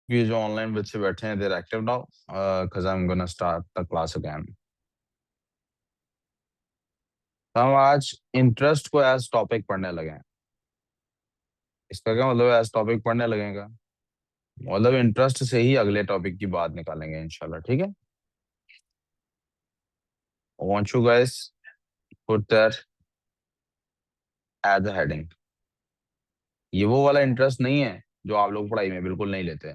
ये जो ऑनलाइन बच्चे बैठे हैं they're active now because I'm gonna start the class again। हम आज इंटरेस्ट को एज टॉपिक पढ़ने लगे हैं। इसका क्या मतलब एज टॉपिक पढ़ने लगेगा? मतलब इंटरेस्ट से ही अगले टॉपिक की बात निकालेंगे इंशाल्लाह, ठीक है। I want you guys put that as a heading। ये वो वाला इंटरेस्ट नहीं है जो आप लोग पढ़ाई में बिल्कुल नहीं लेते।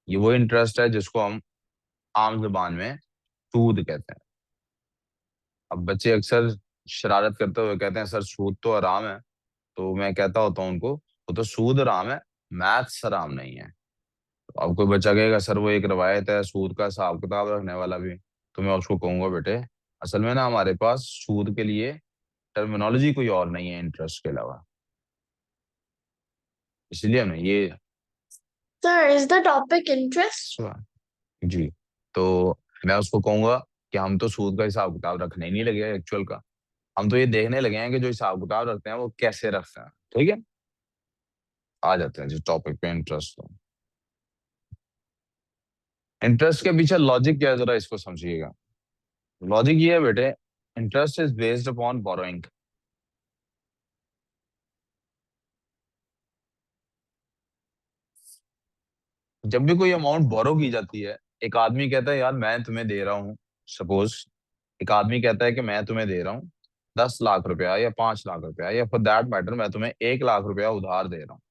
ये वो इंटरेस्ट है जिसको हम आम जुबान में सूद कहते हैं। अब बच्चे अक्सर शरारत करते हुए कहते हैं सर सूद तो हराम है। तो मैं कहता होता हूँ उनको वो तो सूद हराम है, मैथ्स हराम नहीं है। तो अब कोई बच्चा कहेगा सर वो एक रवायत है सूद का हिसाब किताब रखने वाला भी। तो मैं उसको कहूंगा बेटे असल में ना हमारे पास सूद के लिए टर्मिनोलॉजी कोई और नहीं है इंटरेस्ट के अलावा। इसलिए हमने ये Sir, is the topic interest? जी। तो मैं उसको कहूंगा कि हम तो सूद का हिसाब किताब रखने ही नहीं लगे एक्चुअल का। हम तो ये देखने लगे हैं कि जो हिसाब किताब रखते हैं वो कैसे रखते हैं, ठीक है। आ जाते हैं जिस टॉपिक पे इंटरेस्ट हो। इंटरेस्ट के पीछे लॉजिक क्या है जरा इसको समझिएगा। लॉजिक ये है बेटे, interest is based upon borrowing. जब भी कोई अमाउंट बोरो की जाती है, एक आदमी कहता है यार मैं तुम्हें दे रहा हूँ, सपोज एक आदमी कहता है कि मैं तुम्हें दे रहा हूँ 10 लाख रुपया या 5 लाख रुपया या फॉर दैट मैटर मैं तुम्हें 1 लाख रुपया उधार दे रहा हूँ।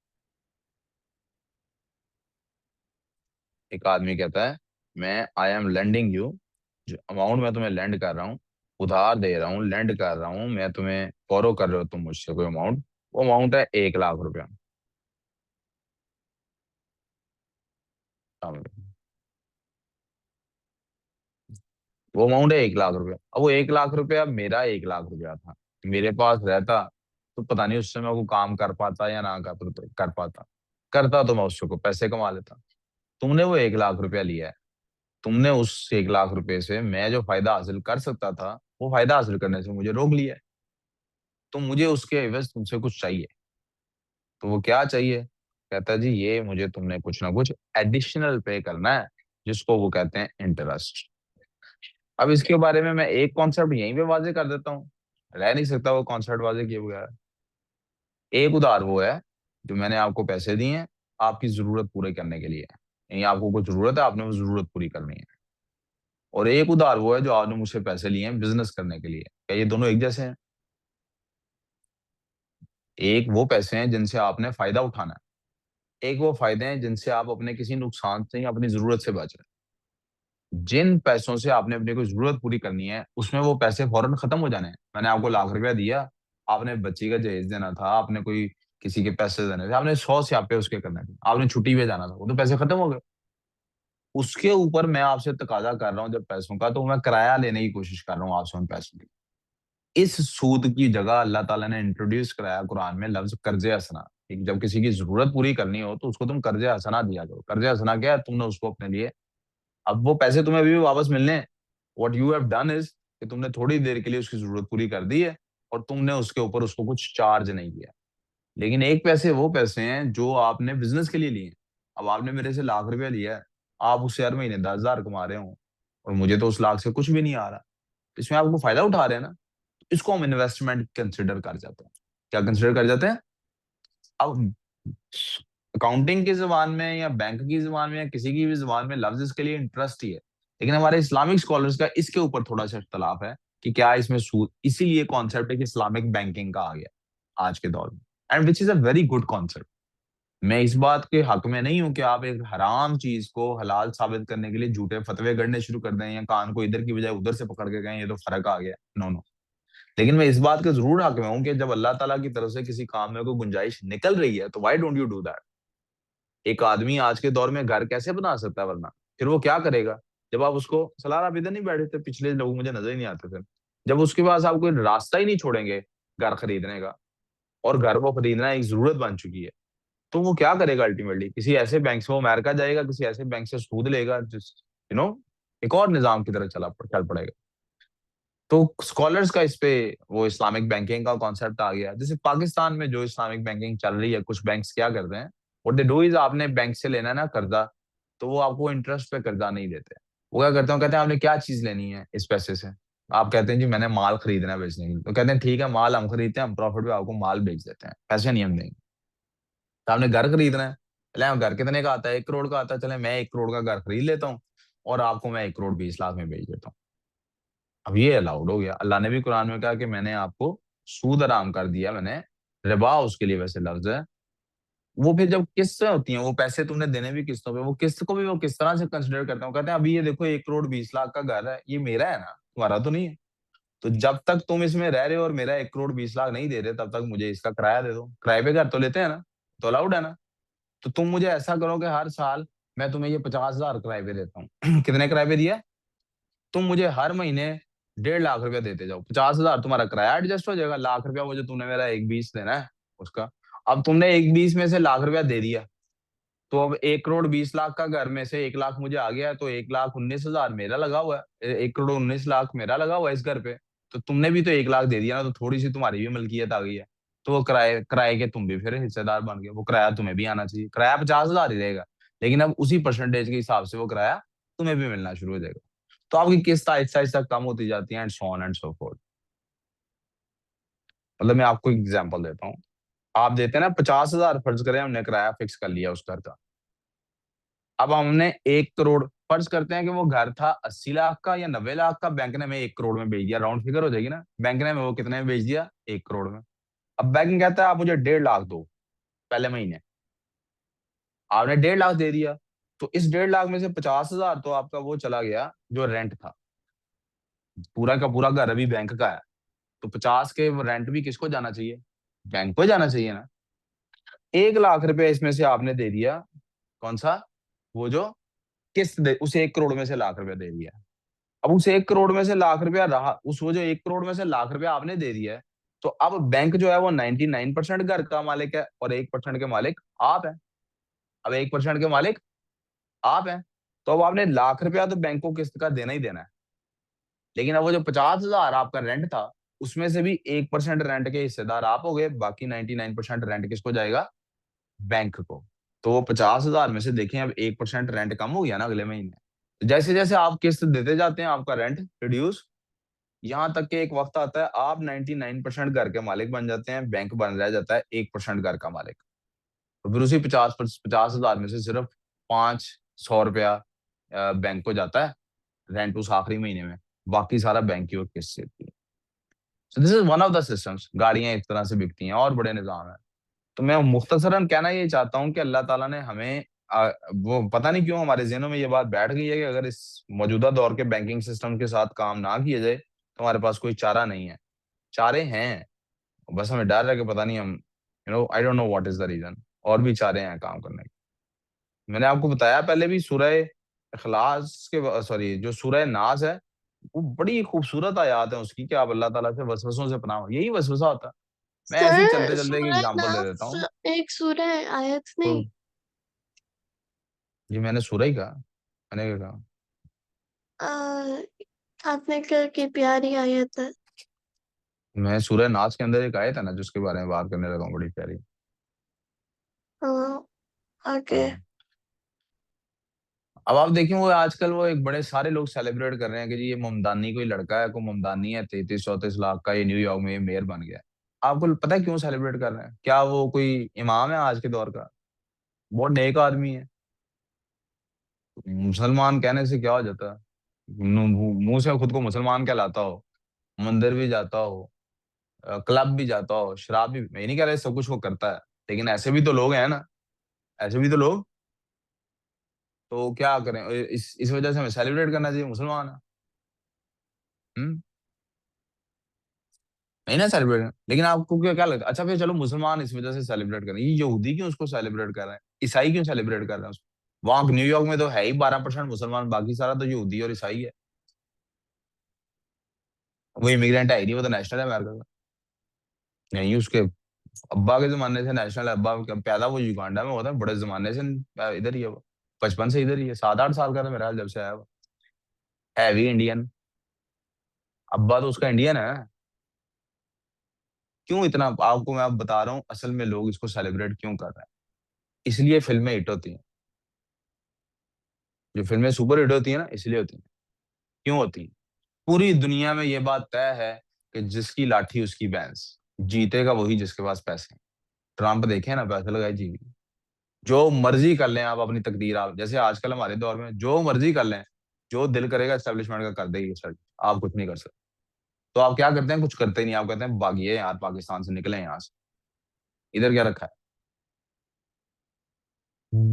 एक आदमी कहता है मैं आई एम लेंडिंग यू, जो अमाउंट मैं तुम्हें लेंड कर रहा हूँ, उधार दे रहा हूँ, लेंड कर रहा हूँ मैं तुम्हें, बोरो कर रहे हो तुम मुझसे कोई अमाउंट, वो अमाउंट है 1 लाख रुपया। वो अमाउंट है 1 लाख रुपया। अब वो 1 लाख रुपया मेरा 1 लाख रुपया था, मेरे पास रहता तो पता नहीं उससे मैं वो काम कर पाता या ना कर पाता। करता तो मैं उससे को पैसे कमा लेता। तुमने वो 1 लाख रुपया लिया है, तुमने उस 1 लाख रुपए से मैं जो फायदा हासिल कर सकता था वो फायदा हासिल करने से मुझे रोक लिया है। तो मुझे उसके एवज तुमसे कुछ चाहिए। तो वो क्या चाहिए? कहता है जी ये मुझे तुमने कुछ ना कुछ एडिशनल पे करना है, जिसको वो कहते हैं इंटरेस्ट। अब इसके बारे में मैं एक कॉन्सेप्ट यहीं पे वाजे कर देता हूँ, रह नहीं सकता वो कॉन्सेप्ट वाजे किए बगैर। एक उधार वो है जो मैंने आपको पैसे दिए हैं आपकी जरूरत पूरे करने के लिए, यानी आपको कुछ जरूरत है आपने वो जरूरत पूरी करनी है। और एक उधार वो है जो आपने मुझसे पैसे लिए हैं बिजनेस करने के लिए। क्या ये दोनों एक जैसे हैं? एक वो पैसे हैं जिनसे आपने फायदा उठाना है, एक वो फायदे हैं जिनसे आप अपने किसी नुकसान से या अपनी जरूरत से बच रहे हैं। जिन पैसों से आपने अपनी कोई जरूरत पूरी करनी है उसमें वो पैसे फौरन खत्म हो जाने हैं। मैंने आपको 1 लाख रुपया दिया, आपने बच्ची का जहेज देना था, आपने कोई किसी के पैसे देने थे, आपने 100 स्यापे उसके करने थे, आपने छुट्टी पे जाना था, वो तो पैसे खत्म हो गए। उसके ऊपर मैं आपसे तकाजा कर रहा हूँ जब पैसों का, तो मैं किराया लेने की कोशिश कर रहा हूँ आपसे उन पैसों की। इस सूद की जगह अल्लाह ताला ने इंट्रोड्यूस कराया कुरान में लफ्ज कर्जे हसना। कि जब किसी की जरूरत पूरी करनी हो तो उसको तुम कर्जे हसना दिया करो। कर्जे हसना क्या है? तुमने उसको अपने लिए, अब वो पैसे तुम्हें अभी भी वापस मिलने हैं। What you have done is कि तुमने थोड़ी देर के लिए उसकी जरूरत पूरी कर दी है और तुमने उसके ऊपर उसको कुछ चार्ज नहीं किया। लेकिन एक पैसे वो पैसे हैं जो आपने बिजनेस के लिए लिए हैं। अब आपने मेरे से 1 लाख रुपया लिया है, आप उससे हर महीने 10,000 कमा रहे हो और मुझे तो उस लाख से कुछ भी नहीं आ रहा। इसमें आपको फायदा उठा रहे हैं ना, इसको हम इन्वेस्टमेंट कंसिडर कर जाते हैं। क्या कंसिडर कर जाते हैं? अब अकाउंटिंग की जुबान में या बैंक की जुबान में या किसी की भी जुबान में लफ्ज इसके लिए इंटरेस्ट ही है। लेकिन हमारे इस्लामिक स्कॉलर्स का इसके ऊपर थोड़ा सा इख्तलाफ है कि क्या इसमें सूद, इसीलिए कॉन्सेप्ट है कि इस्लामिक बैंकिंग का आ गया आज के दौर में, and which is a very good concept. मैं इस बात के हक में नहीं हूं कि आप एक हराम चीज को हलाल साबित करने के लिए झूठे फतवे गढ़ने शुरू कर दें या कान को इधर की बजाय उधर से पकड़ के कहें ये तो फर्क आ गया। No no. लेकिन मैं इस बात के जरूर हक में हूं कि जब अल्लाह ताला की तरफ से किसी काम में कोई गुंजाइश निकल रही है तो why don't you do that. एक आदमी आज के दौर में घर कैसे बना सकता है? वरना फिर वो क्या करेगा? जब आप उसको सलार, आप इधर नहीं बैठे थे, पिछले लोग मुझे नजर ही नहीं आते थे। जब उसके पास आप कोई रास्ता ही नहीं छोड़ेंगे घर खरीदने का, और घर को खरीदना एक जरूरत बन चुकी है, तो वो क्या करेगा? अल्टीमेटली किसी ऐसे बैंक से वो अमेरिका जाएगा, किसी ऐसे बैंक से सूद लेगा जिस एक और निजाम की तरह चल पड़ेगा। तो स्कॉलर्स का इस पे वो इस्लामिक बैंकिंग का कॉन्सेप्ट आ गया। जैसे पाकिस्तान में जो इस्लामिक बैंकिंग चल रही है, कुछ बैंक्स क्या करते हैं, व्हाट दे डू इज, आपने बैंक से लेना है ना कर्जा, तो वो आपको इंटरेस्ट पे कर्जा नहीं देते। वो क्या करते हैं, कहते हैं आपने क्या चीज लेनी है इस पैसे से। आप कहते हैं जी मैंने माल खरीदना है बेचने के लिए, तो कहते हैं ठीक है माल हम खरीदते हैं, हम प्रॉफिट पे आपको माल बेच देते हैं, पैसे नहीं हम देंगे। तो आपने घर खरीदना है, चले हम घर कितने का आता है, 1 करोड़ का आता है, चले मैं 1 करोड़ का घर खरीद लेता हूँ और आपको मैं 1 करोड़ 20 लाख में बेच देता हूँ। अब ये अलाउड हो गया। अल्लाह ने भी कुरान में कहा कि मैंने आपको सूद हराम कर दिया, मैंने रिबा उसके लिए वैसे लफ्ज है। वो फिर जब किस्तें होती हैं, वो पैसे तुमने देने भी किस्तों पे, वो किस्त को भी वो किस तरह से कंसिडर करते हैं, वो कहते हैं अभी ये देखो 1 करोड़ 20 लाख का घर है, ये मेरा है ना, तुम्हारा तो नहीं है। तो जब तक तुम इसमें रह रहे हो और मेरा 1 करोड़ 20 लाख नहीं दे रहे, तब तक मुझे इसका किराया दे दो। किराए पे घर तो लेते हैं ना, तो अलाउड है ना। तो तुम मुझे ऐसा करो कि हर साल मैं तुम्हें ये 50,000 किराए पे देता हूँ कितने किराए पे दिया, तुम मुझे हर महीने 1.5 लाख रुपया देते जाओ, 50,000 तुम्हारा किराया एडजस्ट हो जाएगा, लाख रुपया वो जो तुमने मेरा 1,20 देना है उसका। अब तुमने 1,20 में से लाख रुपया दे दिया, तो अब 1 करोड़ 20 लाख का घर में से 1 लाख मुझे आ गया है, तो 1,19,000 मेरा लगा हुआ है, 1 करोड़ 19 लाख मेरा लगा हुआ है इस घर पे। तो तुमने भी तो 1 लाख दे दिया ना, तो थोड़ी सी तुम्हारी भी मलकियत आ गई है। तो वो किराए किराए के तुम भी फिर हिस्सेदार बन गए, वो किराया तुम्हें भी आना चाहिए। किराया 50,000 ही रहेगा, लेकिन अब उसी परसेंटेज के हिसाब से वो किराया तुम्हें भी मिलना शुरू हो जाएगा। तो आपकी किस्त आहिस्ता आहिस्ता कम होती जाती है, and so on and so fourth. मतलब मैं आपको एग्जांपल देता हूँ, आप देते हैं ना 50,000, फर्ज करें हमने किराया फिक्स कर लिया उस घर का। अब हमने 1 करोड़, फर्ज करते हैं कि वो घर था 80 लाख का या 90 लाख का, बैंक ने हमें 1 करोड़ में बेच दिया, राउंड फिगर हो जाएगी ना, बैंक ने हमें वो कितने में बेच दिया, 1 करोड़ में। अब बैंक कहता है आप मुझे 1.5 लाख दो पहले महीने, आपने 1.5 लाख दे दिया, तो इस 1.5 लाख में से 50,000 तो आपका वो चला गया जो रेंट था। पूरा का पूरा घर अभी बैंक का है, तो 50 के रेंट भी किसको जाना चाहिए, बैंक को जाना चाहिए ना। 1 लाख रुपए इसमें से आपने दे दिया, कौन सा, वो जो किस्त दे, उस 1 करोड़ में से लाख रुपया दे दिया। अब उस 1 करोड़ में से लाख रुपया रहा, उस वो जो 1 करोड़ में से लाख रुपया आपने दे दिया है, तो अब बैंक जो है वो 99% घर का मालिक है और 1% के मालिक आप हैं। अब 1% के मालिक आप हैं, तो अब आपने लाख रुपया तो बैंक को किस्त का देना ही देना है। लेकिन अब वो जो 50,000 आपका रेंट था, उसमें से भी 1% रेंट के हिस्सेदार आप हो गए, बाकी 99% रेंट किसको जाएगा, बैंक को। तो वो 50,000 में से देखें अब 1% रेंट कम हो गया ना अगले महीने। तो जैसे जैसे आप किस्त देते जाते हैं आपका रेंट रिड्यूस, यहाँ तक के एक वक्त आता है आप 99% घर के मालिक बन जाते हैं, बैंक बन रह जाता है 1% घर का मालिक। तो फिर उसी 50,000 में से सिर्फ 500 रुपया बैंक को जाता है रेंट उस आखिरी महीने में, बाकी सारा बैंक की ओर किस्त से होती है। So this is one of the systems, गाड़ियां इस तरह से बिकती हैं और बड़े निजाम है। तो मैं मुख्तसरन कहना ये चाहता हूँ कि अल्लाह ताला ने हमें वो पता नहीं क्यों हमारे ज़हनों में ये बात बैठ गई है कि अगर इस मौजूदा दौर के बैंकिंग सिस्टम के साथ काम ना किया जाए तो हमारे पास कोई चारा नहीं है। चारे हैं, बस हमें डर है कि पता नहीं हम, I don't know what is the reason. और भी चारे हैं काम करने के। मैंने आपको बताया पहले भी, सूरह इखलास के, सॉरी, जो सूरह नाज है, वो बड़ी खूबसूरत आयात है उसकी, कि आप अल्लाह ताला से वसवसों से पनाह हो। यही वसवसा होता है। मैं ऐसे ही सर चलते चलते एक सूरह एग्जांपल दे देता नास हूँ। एक सूरह आयत नहीं। तो ये मैंने सूरह ही कहा, मैंने क्या कहा, आ, आपने कहा कि प्यारी आयत है। मैं सूरह नाज के अंदर एक आयत है ना जिसके बारे में बात करने लगा हूँ, बड़ी प्यारी। हाँ, ओके। हाँ। अब आप देखें वो आजकल वो एक बड़े सारे लोग सेलिब्रेट कर रहे हैं कि जी ये ममदानी कोई लड़का है, कोई ममदानी है 33-34 लाख का, ये न्यूयॉर्क में ये मेयर बन गया है। आपको पता है क्यों सेलिब्रेट कर रहे हैं? क्या वो कोई इमाम है आज के दौर का? बहुत नेक आदमी है। मुसलमान कहने से क्या हो जाता है, मुंह से खुद को मुसलमान कहलाता हो, मंदिर भी जाता हो, क्लब भी जाता हो, शराब भी, मैं ये नहीं कह रहा सब कुछ वो करता है, लेकिन ऐसे भी तो लोग हैं ना, ऐसे भी तो लोग। तो क्या करें, इस वजह से हमें सेलिब्रेट करना चाहिए मुसलमान है। हम्म। नहीं ना सेलिब्रेट, लेकिन आपको क्या क्या लगता है, अच्छा फिर चलो मुसलमान इस वजह से सेलिब्रेट कर रहे हैं, ये यहूदी क्यों उसको सेलिब्रेट कर रहे हैं, ईसाई क्यों सेलिब्रेट कर रहे हैं उसको? वहां न्यूयॉर्क में तो है ही 12% मुसलमान, बाकी सारा तो यहूदी और ईसाई है। वो इमिग्रेंट है ही नहीं, वो तो नेशनल है अमेरिका का। नहीं उसके अब्बा के जमाने से नेशनल है, अब्बा पैदा वो युगांडा में होता है, बड़े जमाने से इधर ही है वो, बचपन से इधर ही है, 7-8 साल का था मेरा ख्याल जब से आया वो। है भी इंडियन, अब्बा तो उसका इंडियन है। क्यों इतना आपको मैं अब बता रहा हूँ असल में लोग इसको सेलिब्रेट क्यों कर रहे हैं, इसलिए फिल्में हिट होती हैं। जो फिल्में सुपर हिट होती है ना, इसलिए होती है। क्यों होती है? पूरी दुनिया में ये बात तय है कि जिसकी लाठी उसकी भैंस, जीतेगा वही जिसके पास पैसे हैं। ट्रम्प देखे ना, पैसे लगाए जी, जो मर्जी कर लें आप अपनी तकदीर, आप जैसे आजकल हमारे दौर में जो मर्जी कर लें, जो दिल करेगा एस्टेब्लिशमेंट का कर देगी सर, आप कुछ नहीं कर सकते। तो आप क्या करते हैं? कुछ करते ही नहीं, आप कहते हैं भागिए यार, पाकिस्तान से निकले यहाँ से, इधर क्या रखा है।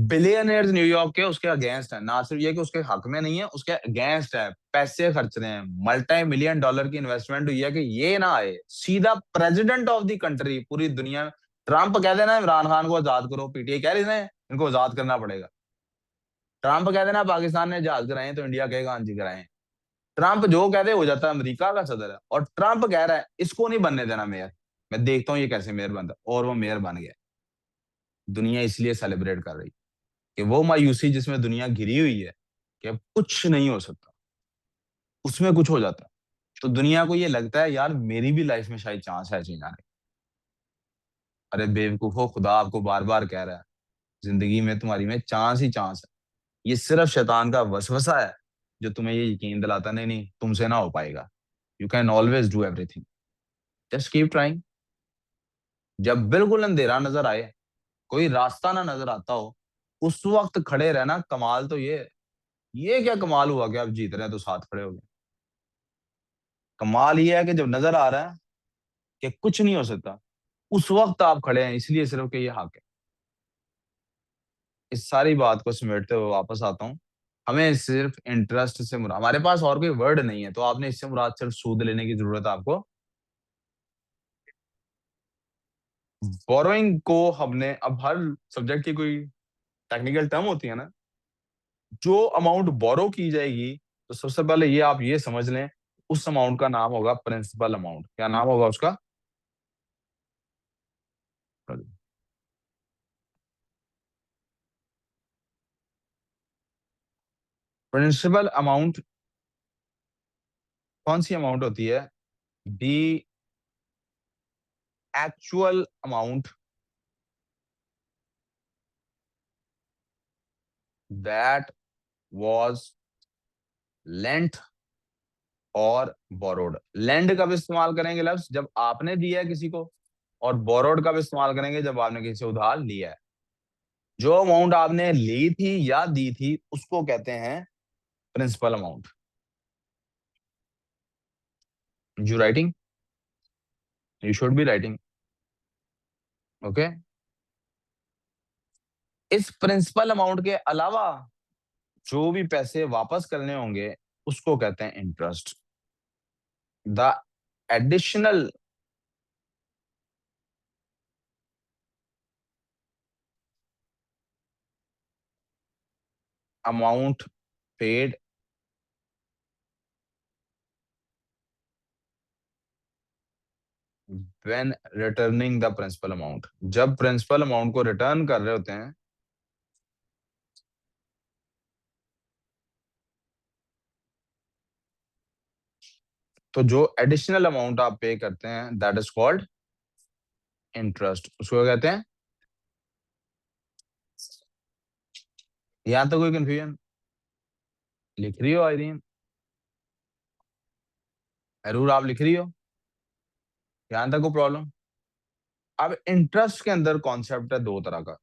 बिलियनियर्स न्यूयॉर्क के उसके अगेंस्ट है, ना सिर्फ ये कि उसके हक में नहीं है, उसके अगेंस्ट है, पैसे खर्च रहे हैं, मल्टी मिलियन डॉलर की इन्वेस्टमेंट हुई है कि ये ना आए। सीधा प्रेसिडेंट ऑफ द कंट्री, पूरी दुनिया में, ट्रम्प कह देना इमरान खान को आजाद करो, पीटीआई कह रही है इनको आजाद करना पड़ेगा। ट्रम्प कह देना पाकिस्तान ने जहाज कराए तो इंडिया कहेगा हाँ जी कराए। ट्रम्प जो कहते हो जाता है, अमेरिका का सदर है, और ट्रम्प कह रहा है इसको नहीं बनने देना मेयर, मैं देखता हूँ ये कैसे मेयर बनता है, और वो मेयर बन गया। दुनिया इसलिए सेलिब्रेट कर रही है कि वो मायूसी जिसमें दुनिया घिरी हुई है कि अब कुछ नहीं हो सकता, उसमें कुछ हो जाता है। तो दुनिया को ये लगता है यार मेरी भी लाइफ में शायद चांस है चेंज आने का। अरे बेवकूफो, खुदा आपको बार बार कह रहा है जिंदगी में तुम्हारी में चांस ही चांस है। ये सिर्फ शैतान का वसवसा है जो तुम्हें ये यकीन दिलाता नहीं नहीं तुमसे ना हो पाएगा। You can always do everything, just keep trying. जब बिल्कुल अंधेरा नजर आए, कोई रास्ता ना नजर आता हो, उस वक्त खड़े रहना कमाल तो ये क्या कमाल हुआ कि आप जीत रहे हैं तो साथ खड़े हो गए। कमाल ये है कि जब नजर आ रहा है कि कुछ नहीं हो सकता, उस वक्त आप खड़े हैं, इसलिए सिर्फ कि ये हक है। इस सारी बात को समेटते हुए वापस आता हूँ, हमें सिर्फ इंटरेस्ट से मुराद, हमारे पास और कोई वर्ड नहीं है, तो आपने इससे मुराद सिर्फ सूद लेने की जरूरत है आपको। बोरोइंग को हमने, अब हर सब्जेक्ट की कोई टेक्निकल टर्म होती है ना, जो अमाउंट बोरो की जाएगी, तो सबसे पहले ये आप ये समझ लें, उस अमाउंट का नाम होगा प्रिंसिपल अमाउंट। क्या नाम होगा उसका? प्रिंसिपल अमाउंट कौन सी अमाउंट होती है? The actual amount that was lent और बोरोड। लेंड कब इस्तेमाल करेंगे लफ्ज? जब आपने दिया है किसी को। और बोरोड कब इस्तेमाल करेंगे? जब आपने किसी से उधार लिया है। जो अमाउंट आपने ली थी या दी थी उसको कहते हैं principal amount. You writing? You should be writing. Okay. इस प्रिंसिपल अमाउंट के अलावा जो भी पैसे वापस करने होंगे उसको कहते हैं interest. The additional amount paid when returning the principal amount, जब प्रिंसिपल अमाउंट को रिटर्न कर रहे होते हैं, तो जो एडिशनल अमाउंट आप पे करते हैं दैट इज कॉल्ड इंटरेस्ट, उसको कहते हैं। यहां तो कोई कंफ्यूजन? लिख रही हो आयरीन? जरूर आप लिख रही हो? यहां तक कोई प्रॉब्लम? अब इंटरेस्ट के अंदर कॉन्सेप्ट है दो तरह का।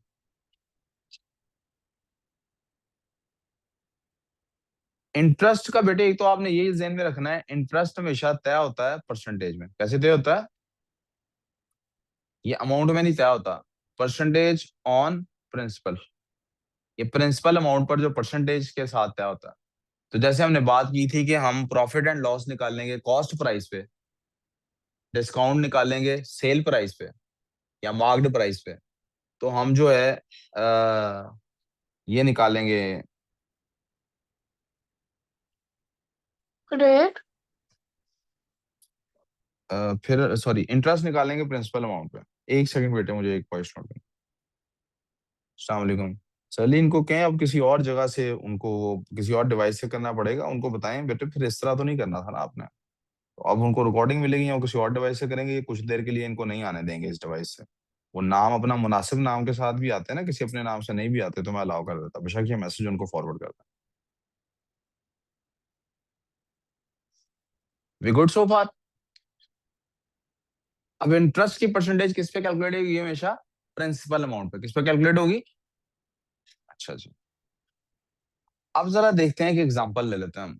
इंटरेस्ट का बेटे एक तो आपने ये ध्यान में रखना है, इंटरेस्ट हमेशा तय होता है परसेंटेज में। कैसे तय होता है? ये अमाउंट में नहीं तय होता, परसेंटेज ऑन प्रिंसिपल। ये प्रिंसिपल अमाउंट पर जो परसेंटेज के साथ तय होता है। तो जैसे हमने बात की थी कि हम प्रॉफिट एंड लॉस निकालेंगे कॉस्ट प्राइस पे, डिस्काउंट निकालेंगे सेल प्राइस पे या मार्क्ड प्राइस पे, तो हम जो है ये निकालेंगे, रेट। फिर सॉरी इंटरेस्ट निकालेंगे प्रिंसिपल अमाउंट पे। एक सेकंड बेटे, मुझे एक वॉइस नोट। अस्सलाम वालेकुम। चलिए इनको कहें अब किसी और जगह से, उनको किसी और डिवाइस से करना पड़ेगा, उनको बताएं बेटे फिर इस तरह तो नहीं करना था ना आपने। तो अब उनको रिकॉर्डिंग मिलेगी या वो किसी और डिवाइस से करेंगे, ये कुछ देर के लिए इनको नहीं आने देंगे इस डिवाइस से। वो नाम अपना मुनासिब नाम के साथ भी आते हैं ना, किसी अपने नाम से नहीं भी आते तो मैं अलाउ कर देता, बेशक ये मैसेज उनको फॉरवर्ड करता। वी गुड सो फार? अब इंटरेस्ट की परसेंटेज किस पे कैलकुलेट होगी हमेशा? प्रिंसिपल अमाउंट पे। किस पे कैलकुलेट होगी? अच्छा जी। अब जरा देखते हैं, एक एग्जांपल ले लेते हैं हम।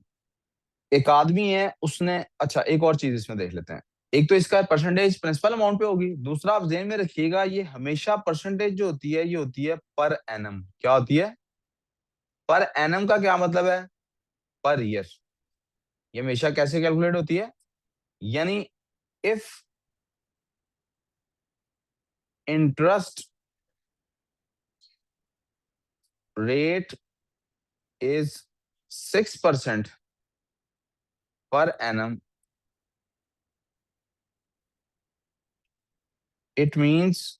एक आदमी है, उसने, अच्छा एक और चीज इसमें देख लेते हैं। एक तो इसका परसेंटेज प्रिंसिपल अमाउंट पे होगी, दूसरा आप ध्यान में रखिएगा, ये हमेशा परसेंटेज जो होती है ये होती है पर एनम। क्या होती है? पर एनम का क्या मतलब है? Per year. ये हमेशा कैसे कैलकुलेट होती है? यानी if interest rate is 6% per annum, it means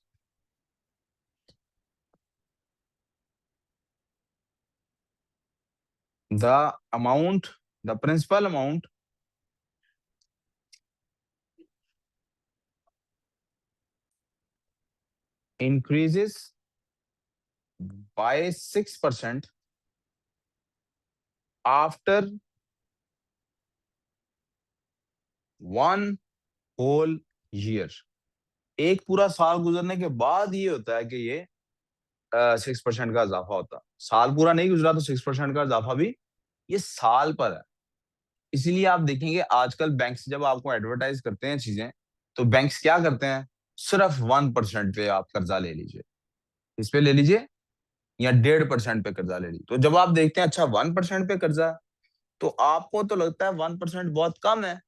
the amount, the principal amount increases by 6% after one whole year। एक पूरा साल गुजरने के बाद ये होता है कि ये 6% का इजाफा होता है। साल पूरा नहीं गुजरा तो 6% का इजाफा भी ये साल पर है। इसीलिए आप देखेंगे आजकल बैंक्स जब आपको एडवर्टाइज करते हैं चीजें, तो बैंक्स क्या करते हैं? सिर्फ 1% पे आप कर्जा ले लीजिए, इस पे ले लीजिए, या 1.5% पे कर्जा ले लीजिए। तो जब आप देखते हैं अच्छा 1% पे कर्जा, तो आपको तो लगता है 1% बहुत कम है,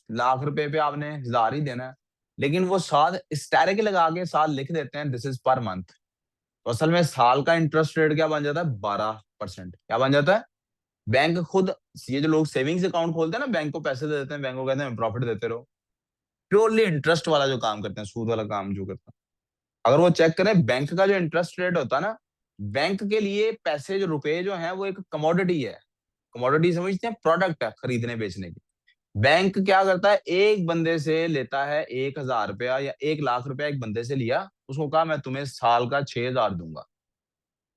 लाख रुपए पे आपने 1000 ही देना है। लेकिन वो साल स्टैरिक लगा के साल लिख देते हैं, दिस इज पर मंथ। तो असल में साल का इंटरेस्ट रेट क्या बन जाता है? 12%। क्या बन जाता है? बैंक खुद, ये जो लोग सेविंग्स अकाउंट खोलते हैं ना, बैंक को पैसे दे देते हैं, बैंक को कहते हैं प्रॉफिट देते रहो, प्योरली इंटरेस्ट वाला जो काम करते हैं, सूद वाला काम जो करते हैं, अगर वो चेक करें बैंक का जो इंटरेस्ट रेट होता है ना, बैंक के लिए पैसे जो रुपए जो हैं वो एक कमोडिटी है। कमोडिटी समझते हैं? प्रोडक्ट है खरीदने बेचने की। बैंक क्या करता है? एक बंदे से लेता है 1000 रुपया या 1 लाख रुपया, एक बंदे से लिया, उसको कहा मैं तुम्हें साल का 6000 दूंगा।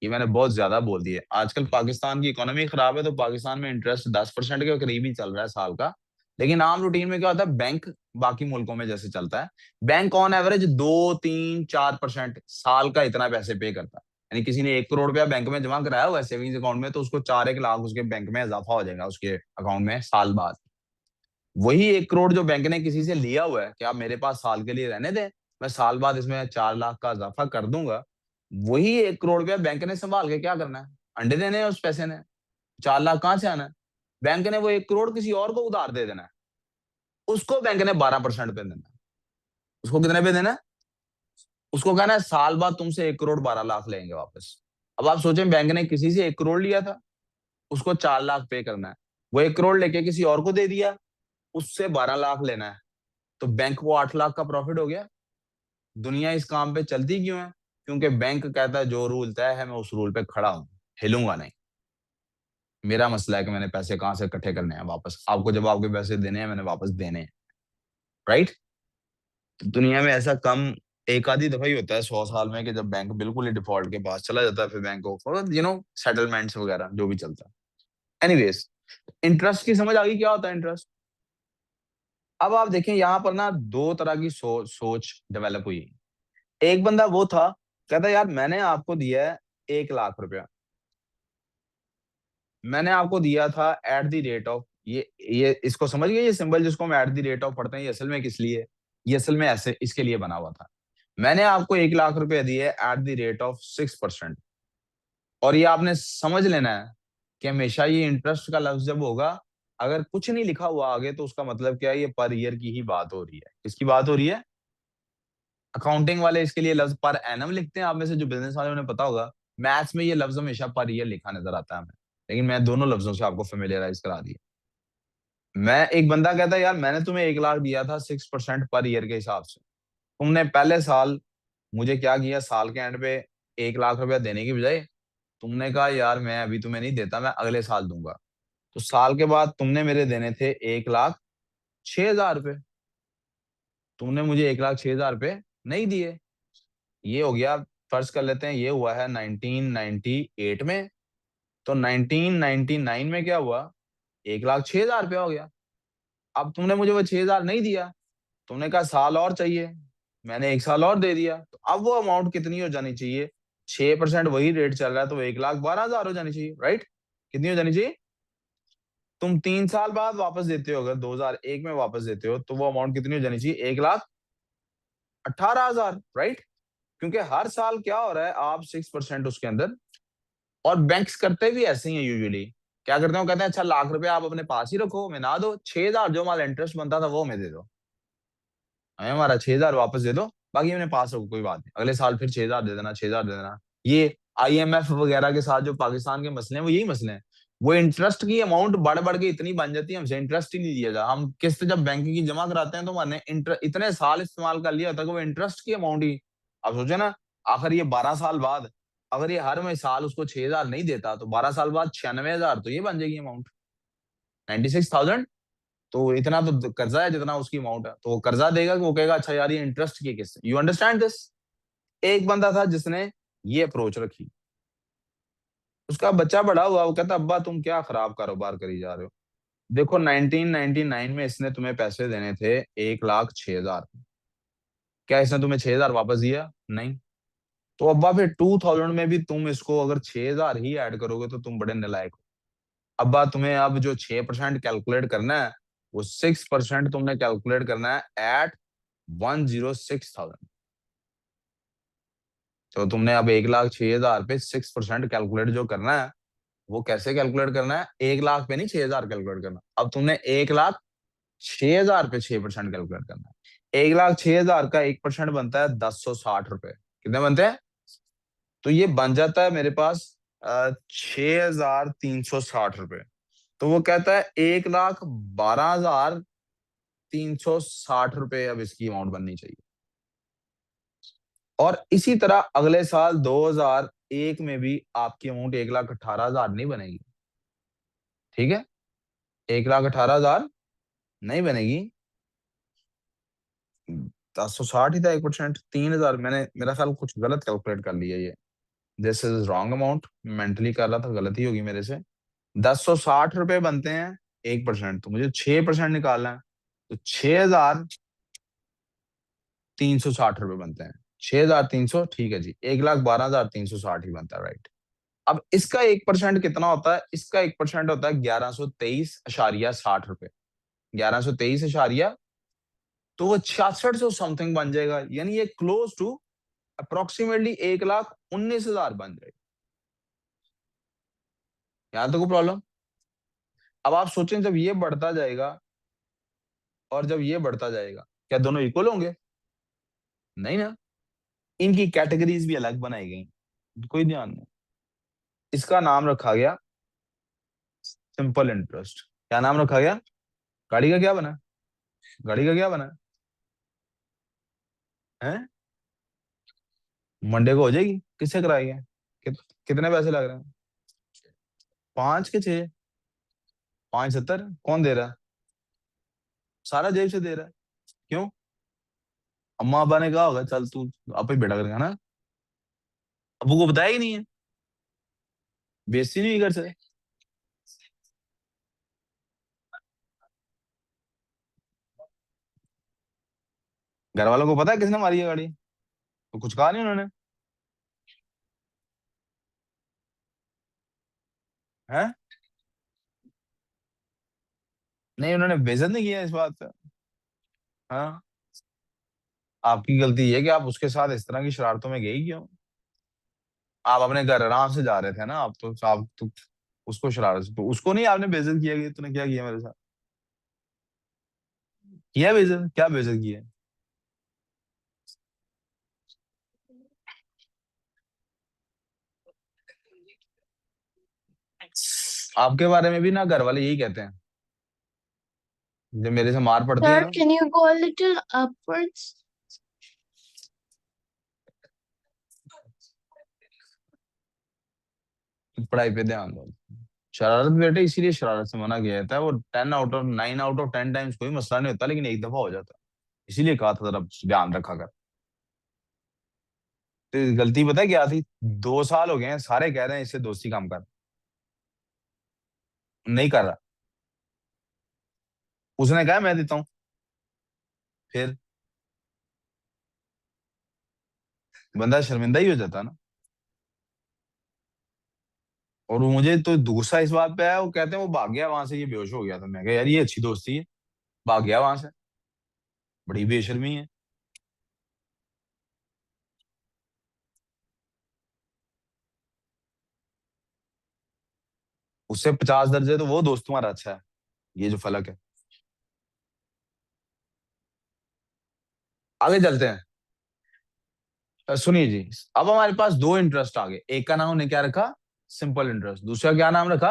ये मैंने बहुत ज्यादा बोल दिया। आजकल पाकिस्तान की इकोनॉमी खराब है, तो पाकिस्तान में इंटरेस्ट 10% के करीब ही चल रहा है साल का। लेकिन आम रूटीन में क्या होता है? बैंक बाकी मुल्कों में जैसे चलता है, बैंक ऑन एवरेज 2, 3, 4% साल का इतना पैसे पे करता है। यानी किसी ने 1 करोड़ रुपया बैंक में जमा कराया हुआ है सेविंग्स अकाउंट में, तो उसको 4-1 लाख उसके बैंक में इजाफा हो जाएगा उसके अकाउंट में साल बाद। वही 1 करोड़ जो बैंक ने किसी से लिया हुआ है कि आप मेरे पास साल के लिए रहने दें, मैं साल बाद इसमें 4 लाख का इजाफा कर दूंगा, वही 1 करोड़ रुपया बैंक ने संभाल के क्या करना है? अंडे देने हैं उस पैसे ने। 4 लाख कहाँ से आना है? बैंक ने वो 1 करोड़ किसी और को उधार दे देना है, उसको बैंक ने 12% पे देना है। उसको कितने पे देना है? उसको कहना है साल बाद तुमसे 1 करोड़ 12 लाख लेंगे वापस। अब आप सोचें, बैंक ने किसी से 1 करोड़ लिया था, उसको 4 लाख पे करना है, वो 1 करोड़ लेके किसी और को दे दिया, उससे 12 लाख लेना है, तो बैंक को 8 लाख का प्रॉफिट हो गया। दुनिया इस काम पे चलती क्यों है? क्योंकि बैंक कहता है जो रूल तय है मैं उस रूल पे खड़ा हूं, हिलूंगा नहीं। मेरा मसला है कि मैंने पैसे कहां से इकट्ठे करने हैं वापस, आपको जब आपके पैसे देने हैं मैंने वापस देने हैं, राइट? तो दुनिया में ऐसा कम एक आधी दफा ही होता है 100 साल में कि जब बैंक बिल्कुल ही डिफॉल्ट के पास चला जाता है, फिर बैंक को सेटलमेंट्स वगैरह जो भी चलता है। एनीवेज, इंटरेस्ट की समझ आ गई क्या होता है इंटरेस्ट? अब आप देखें यहाँ पर ना दो तरह की सोच डेवलप हुई। एक बंदा वो था, कहता यार मैंने आपको दिया है 1 लाख रुपया, मैंने आपको दिया था एट द रेट ऑफ, ये इसको समझ गए? ये सिंबल जिसको हम एट द रेट ऑफ पढ़ते हैं, ये असल में किस लिए? ये असल में ऐसे इसके लिए बना हुआ था। मैंने आपको 1 लाख रुपया दिए एट द रेट ऑफ 6%, और ये आपने समझ लेना है कि हमेशा ये इंटरेस्ट का लफ्ज जब होगा, अगर कुछ नहीं लिखा हुआ आगे, तो उसका मतलब क्या है? ये पर ईयर की ही बात हो रही है। किसकी बात हो रही है? अकाउंटिंग वाले इसके लिए लफ्ज पर एनम लिखते हैं, आप में से जो बिजनेस वाले उन्हें पता होगा, मैथ्स में ये लफ्ज हमेशा पर ईयर लिखा नजर आता है हमें। लेकिन मैं दोनों लफ्जों से आपको फेमिलियराइज करा दिया। मैं, एक बंदा कहता है यार मैंने तुम्हें 1 लाख दिया था 6% पर ईयर के हिसाब से, तुमने पहले साल मुझे क्या किया? साल के एंड पे 1 लाख रुपया देने की बजाय तुमने कहा यार मैं अभी तुम्हें नहीं देता, मैं अगले साल दूंगा। तो साल के बाद तुमने मेरे देने थे 1,06,000 रुपए, तुमने मुझे 1,06,000 रुपए नहीं दिए। ये हो गया, फर्ज कर लेते हैं ये हुआ है 1998 में, तो 1999 में क्या हुआ? 1,06,000 रुपया हो गया। अब तुमने मुझे वो 6,000 नहीं दिया, तुमने कहा साल और चाहिए, मैंने 1 साल और दे दिया, तो अब वो अमाउंट कितनी हो जानी चाहिए? 6% वही रेट चल रहा है, तो 1,12,000 हो जानी चाहिए, राइट? कितनी हो जानी चाहिए? तुम 3 साल बाद वापस देते हो, अगर 2001 में वापस देते हो, तो वो अमाउंट कितनी हो जानी चाहिए? 1,18,000, राइट? क्योंकि हर साल क्या हो रहा है, आप 6% उसके अंदर, और बैंक्स करते भी ऐसे ही है यूजुअली। क्या करते हैं, वो कहते हैं अच्छा लाख रुपए आप अपने पास ही रखो, हमें ना दो, 6,000 जो हमारा इंटरेस्ट बनता था वो हमें दे दो, हमें हमारा 6,000 वापस दे दो, बाकी अपने पास रखो, कोई बात नहीं, अगले साल फिर 6,000 दे देना, 6,000 दे देना। ये IMF वगैरह के साथ जो पाकिस्तान के मसले हैं, वो यही मसले हैं। वो इंटरेस्ट की अमाउंट बढ़ बढ़ के इतनी बन जाती है, हमसे इंटरेस्ट ही नहीं दिया जा, हम किस्त जब बैंक की जमा कराते हैं तो हमने इतने साल इस्तेमाल कर लिया होता है कि वो इंटरेस्ट की अमाउंट ही। अब सोचे ना, आखिर ये 12 साल बाद, अगर ये हर में साल उसको 6,000 नहीं देता, तो 12 साल बाद 96,000 तो ये बन जाएगी अमाउंट, 96,000। तो इतना तो कर्जा है जितना उसकी अमाउंट है, तो वो कर्जा देगा कि वो कहेगा अच्छा यार ये इंटरेस्ट की किस्त, यू अंडरस्टैंड दिस? एक बंदा था जिसने ये अप्रोच रखी, उसका बच्चा बड़ा हुआ, वो कहता अब्बा तुम क्या खराब कारोबार करी जा रहे हो, देखो 1999 में इसने तुम्हें पैसे देने थे 1,06,000, क्या इसने तुम्हें 6,000 वापस दिया? नहीं। तो अब्बा फिर 2000 में भी तुम इसको अगर 6,000 ही ऐड करोगे तो तुम बड़े नालायक हो। अब्बा तुम्हें अब जो 6% कैलकुलेट करना है, वो 6% तुमने कैलकुलेट करना है एट 106,000। तो तुमने अब 1,06,000 पे 6% कैलकुलेट जो करना है, वो कैसे कैलकुलेट करना है? 1 लाख पे नहीं, 6,000 कैलकुलेट करना। अब तुमने 1,06,000 पे 6% कैलकुलेट करना है। 1,06,000 का 1% बनता है 1060 रुपए। कितने बनते हैं? तो ये बन जाता है मेरे पास 6,360 रुपए। तो वो कहता है 1,12,360 रुपए अब इसकी अमाउंट बननी चाहिए। और इसी तरह अगले साल 2001 में भी आपकी अमाउंट 1,18,000 नहीं बनेगी, ठीक है? 1,18,000 नहीं बनेगी, 1060 ही था 1%, 3,000। मैंने मेरा ख्याल कुछ गलत कैलकुलेट कर लिया ये, this is wrong amount, mentally कर रहा था, गलती होगी मेरे से। 1060 रुपए बनते हैं 1%, तो मुझे 6% निकालना है, तो 6,360 रुपए बनते हैं। 6,300, ठीक है जी, 1,12,360 ही बनता है, राइट? अब इसका 1% कितना होता है? इसका 1% होता है 1123.60 रुपए। 1123, तो वो 6600 समथिंग बन जाएगा, यानी ये क्लोज टू अप्रोक्सीमेटली 1,19,000 बन जाएगा। यहां तक कोई प्रॉब्लम? अब आप सोचें, जब ये बढ़ता जाएगा और जब ये बढ़ता जाएगा, क्या दोनों इक्वल होंगे? नहीं ना, इनकी कैटेगरीज भी अलग बनाई गई, कोई ध्यान नहीं। इसका नाम रखा गया सिंपल इंटरेस्ट। क्या नाम रखा गया? गाड़ी का क्या बना? गाड़ी का क्या बना है? मंडे को हो जाएगी, किससे कराएंगे? कितने पैसे लग रहे हैं? 5 के 6? 570 कौन दे रहा है? सारा जेब से दे रहा है। क्यों? अम्मा अब्बा ने कहा होगा चल तू आप ही बेटा करेगा ना, अबू को बताया ही नहीं है, बेइज्जती नहीं हुई घर से? घर वालों को पता है किसने मारी है गाड़ी? तो कुछ कहा नहीं उन्होंने? हैं? नहीं, उन्होंने बेइज्जत नहीं किया इस बात पे? हाँ। आपकी गलती ये है कि आप उसके साथ इस तरह की शरारतों में गई क्यों? आप अपने घर आराम से जा रहे थे ना, आप तो उसको शरारत, तो उसको नहीं आपने बेइज्जत किया कि तूने क्या किया मेरे साथ? किया बेइज्जत? क्या बेइज्जत किया? आपके बारे में भी ना घर वाले यही कहते हैं, जब मेरे से मार पड़ती है Sir, ना, can you go a little upwards? पढ़ाई पे ध्यान दो। शरारत बेटे इसीलिए शरारत से मना किया जाता है, वो 9 आउट ऑफ 10 टाइम्स कोई मसला नहीं होता, लेकिन एक दफा हो जाता है, इसीलिए कहा था जरा ध्यान रखा कर। तो गलती पता है क्या थी? 2 साल हो गए हैं, सारे कह रहे हैं इससे दोस्ती कम कर, नहीं कर रहा। उसने कहा मैं देता हूं, फिर बंदा शर्मिंदा ही हो जाता ना। और वो मुझे तो गुस्सा इस बात पे आया, वो कहते हैं वो भाग गया वहां से, ये बेहोश हो गया था। मैं कहा यार ये अच्छी दोस्ती है, भाग गया वहां से, बड़ी बेशर्मी है। उससे 50 दर्जे तो वो दोस्त तुम्हारा अच्छा है, ये जो फलक है। आगे चलते हैं। सुनिए जी, अब हमारे पास दो इंटरेस्ट आ गए। एक का नाम हमने क्या रखा, सिंपल इंटरेस्ट। दूसरा क्या नाम रखा।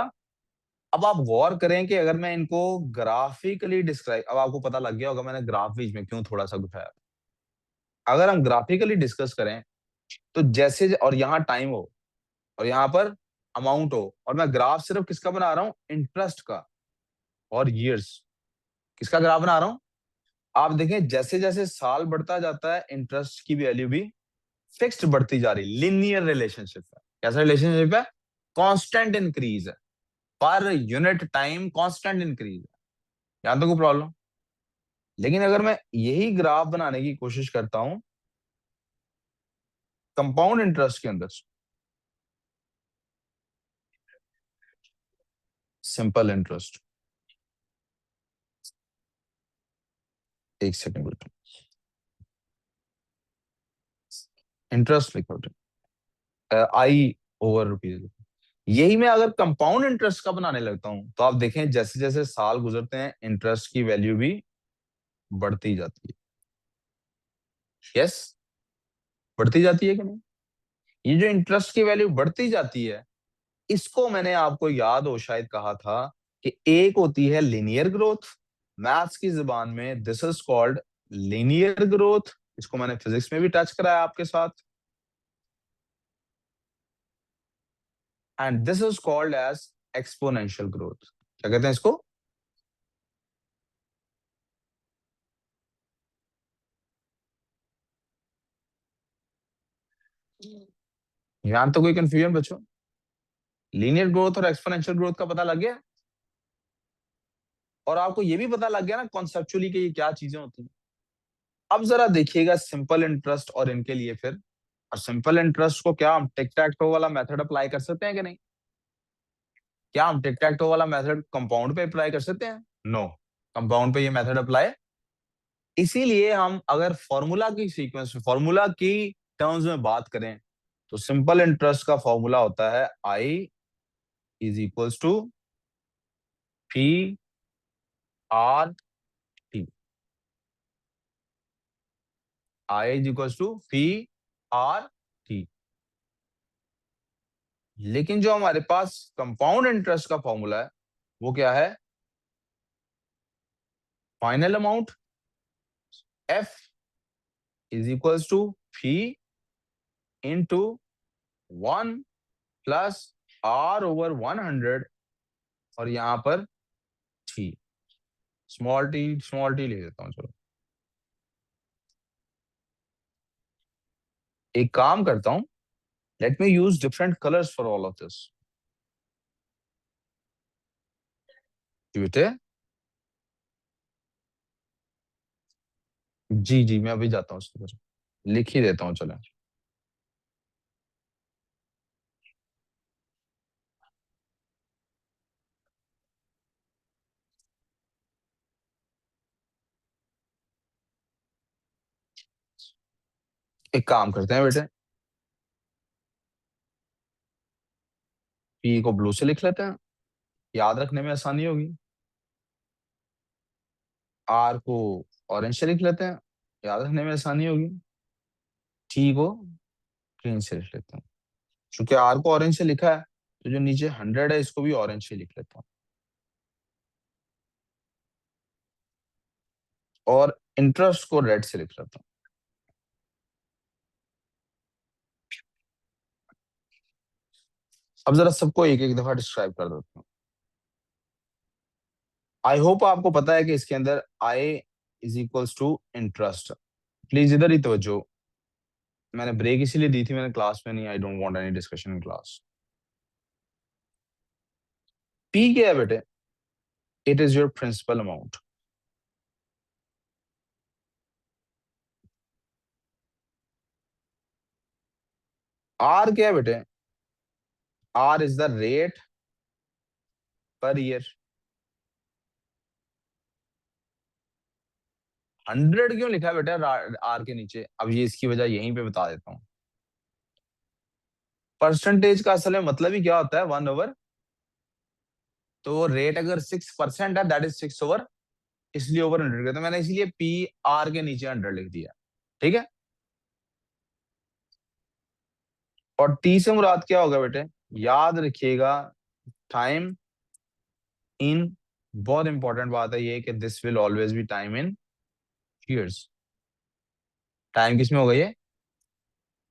अब आप गौर करें कि अगर मैं इनको ग्राफिकली डिस्क्राइब, अब आपको पता लग गया होगा मैंने ग्राफ बीच में क्यों थोड़ा सा घुटाया। अगर हम ग्राफिकली डिस्कस करें तो जैसे, और यहाँ टाइम हो और यहाँ पर अमाउंट हो, और मैं ग्राफ सिर्फ किसका बना रहा हूँ, इंटरेस्ट का, और ईयर्स किसका ग्राफ बना रहा हूँ। आप देखें जैसे जैसे साल बढ़ता जाता है इंटरेस्ट की वैल्यू भी फिक्स्ड बढ़ती जा रही, लिनियर रिलेशनशिप है। कैसा रिलेशनशिप है, कांस्टेंट इंक्रीज है, per unit time constant increase है। यहां तो कोई प्रॉब्लम। लेकिन अगर मैं यही ग्राफ बनाने की कोशिश करता हूं कंपाउंड इंटरेस्ट के अंदर, सिंपल इंटरेस्ट, एक सेकंड बेटा, इंटरेस्ट लिखो, आई ओवर रुपीज। यही मैं अगर कंपाउंड इंटरेस्ट का बनाने लगता हूं तो आप देखें जैसे जैसे साल गुजरते हैं इंटरेस्ट की वैल्यू भी बढ़ती जाती है। यस, बढ़ती जाती है कि नहीं। ये जो इंटरेस्ट की वैल्यू बढ़ती जाती है, इसको मैंने आपको याद हो शायद कहा था कि एक होती है लिनियर ग्रोथ, मैथ्स की जुबान में this is called linear growth. इसको मैंने फिजिक्स में भी टच कराया आपके साथ। And this is called as exponential growth. क्या कहते हैं इसको। यहां तो कोई कंफ्यूजन बच्चों, लीनियर ग्रोथ और एक्सपोनेंशियल ग्रोथ का पता लग गया, और आपको ये भी पता लग गया ना कॉन्सेप्चुअली कि ये क्या चीजें होती हैं। अब जरा देखिएगा सिंपल इंटरेस्ट और इनके लिए फिर, और सिंपल इंटरेस्ट को क्या हम टिक टैक टो वाला मेथड अप्लाई कर सकते हैं कि नहीं। क्या हम टिक टैक टो वाला मेथड कंपाउंड पे अप्लाई कर सकते हैं। नो, कंपाउंड पे ये मेथड अप्लाई, इसीलिए हम अगर फॉर्मूला की सीक्वेंस, फॉर्मूला की टर्म्स में बात करें तो सिंपल इंटरेस्ट का फॉर्मूला होता है I is equals to P R T. I is equals to P R T. लेकिन जो हमारे पास कंपाउंड इंटरेस्ट का फॉर्मूला है वो क्या है, final amount F is equals to P into 1 plus R/100, और यहां पर टी, स्मॉल टी लिख देता हूं चलो। एक काम करता हूं, let me use different colours for all of this. बेटे, जी जी मैं अभी जाता हूँ उसके तरफ, लिख ही देता हूँ चलो। एक काम करते हैं बेटे, पी को ब्लू से लिख लेते हैं, याद रखने में आसानी होगी। आर को ऑरेंज से लिख लेते हैं, याद रखने में आसानी होगी। टी को ग्रीन से लिख लेते हैं। क्योंकि आर को ऑरेंज से लिखा है तो जो नीचे 100 है इसको भी ऑरेंज से लिख लेता हूँ, और इंटरेस्ट को रेड से लिख लेता हूँ। अब जरा सबको एक एक दफा डिस्क्राइब कर देता हूँ। आई होप आपको पता है कि इसके अंदर I is equals to interest. Please इधर ही तवज्जो, मैंने ब्रेक इसीलिए दी थी, मैंने क्लास में नहीं, I don't want any discussion in class. P क्या है बेटे, it is your principal amount. R क्या है बेटे? R is the rate per year. 100 क्यों लिखा है बेटा आर के नीचे? अब ये इसकी वजह यहीं पे बता देता हूँ। परसेंटेज का असल में मतलब ही क्या होता है? 1/, तो रेट अगर 6% है, दैट इज 6/, इसलिए ओवर 100 का, तो मैंने इसलिए पी आर के नीचे 100 लिख दिया। ठीक है। और टी से मुराद क्या होगा बेटे? याद रखिएगा, टाइम इन, बहुत इंपॉर्टेंट बात है ये कि this will always be time in years. Time किस में होगा ये?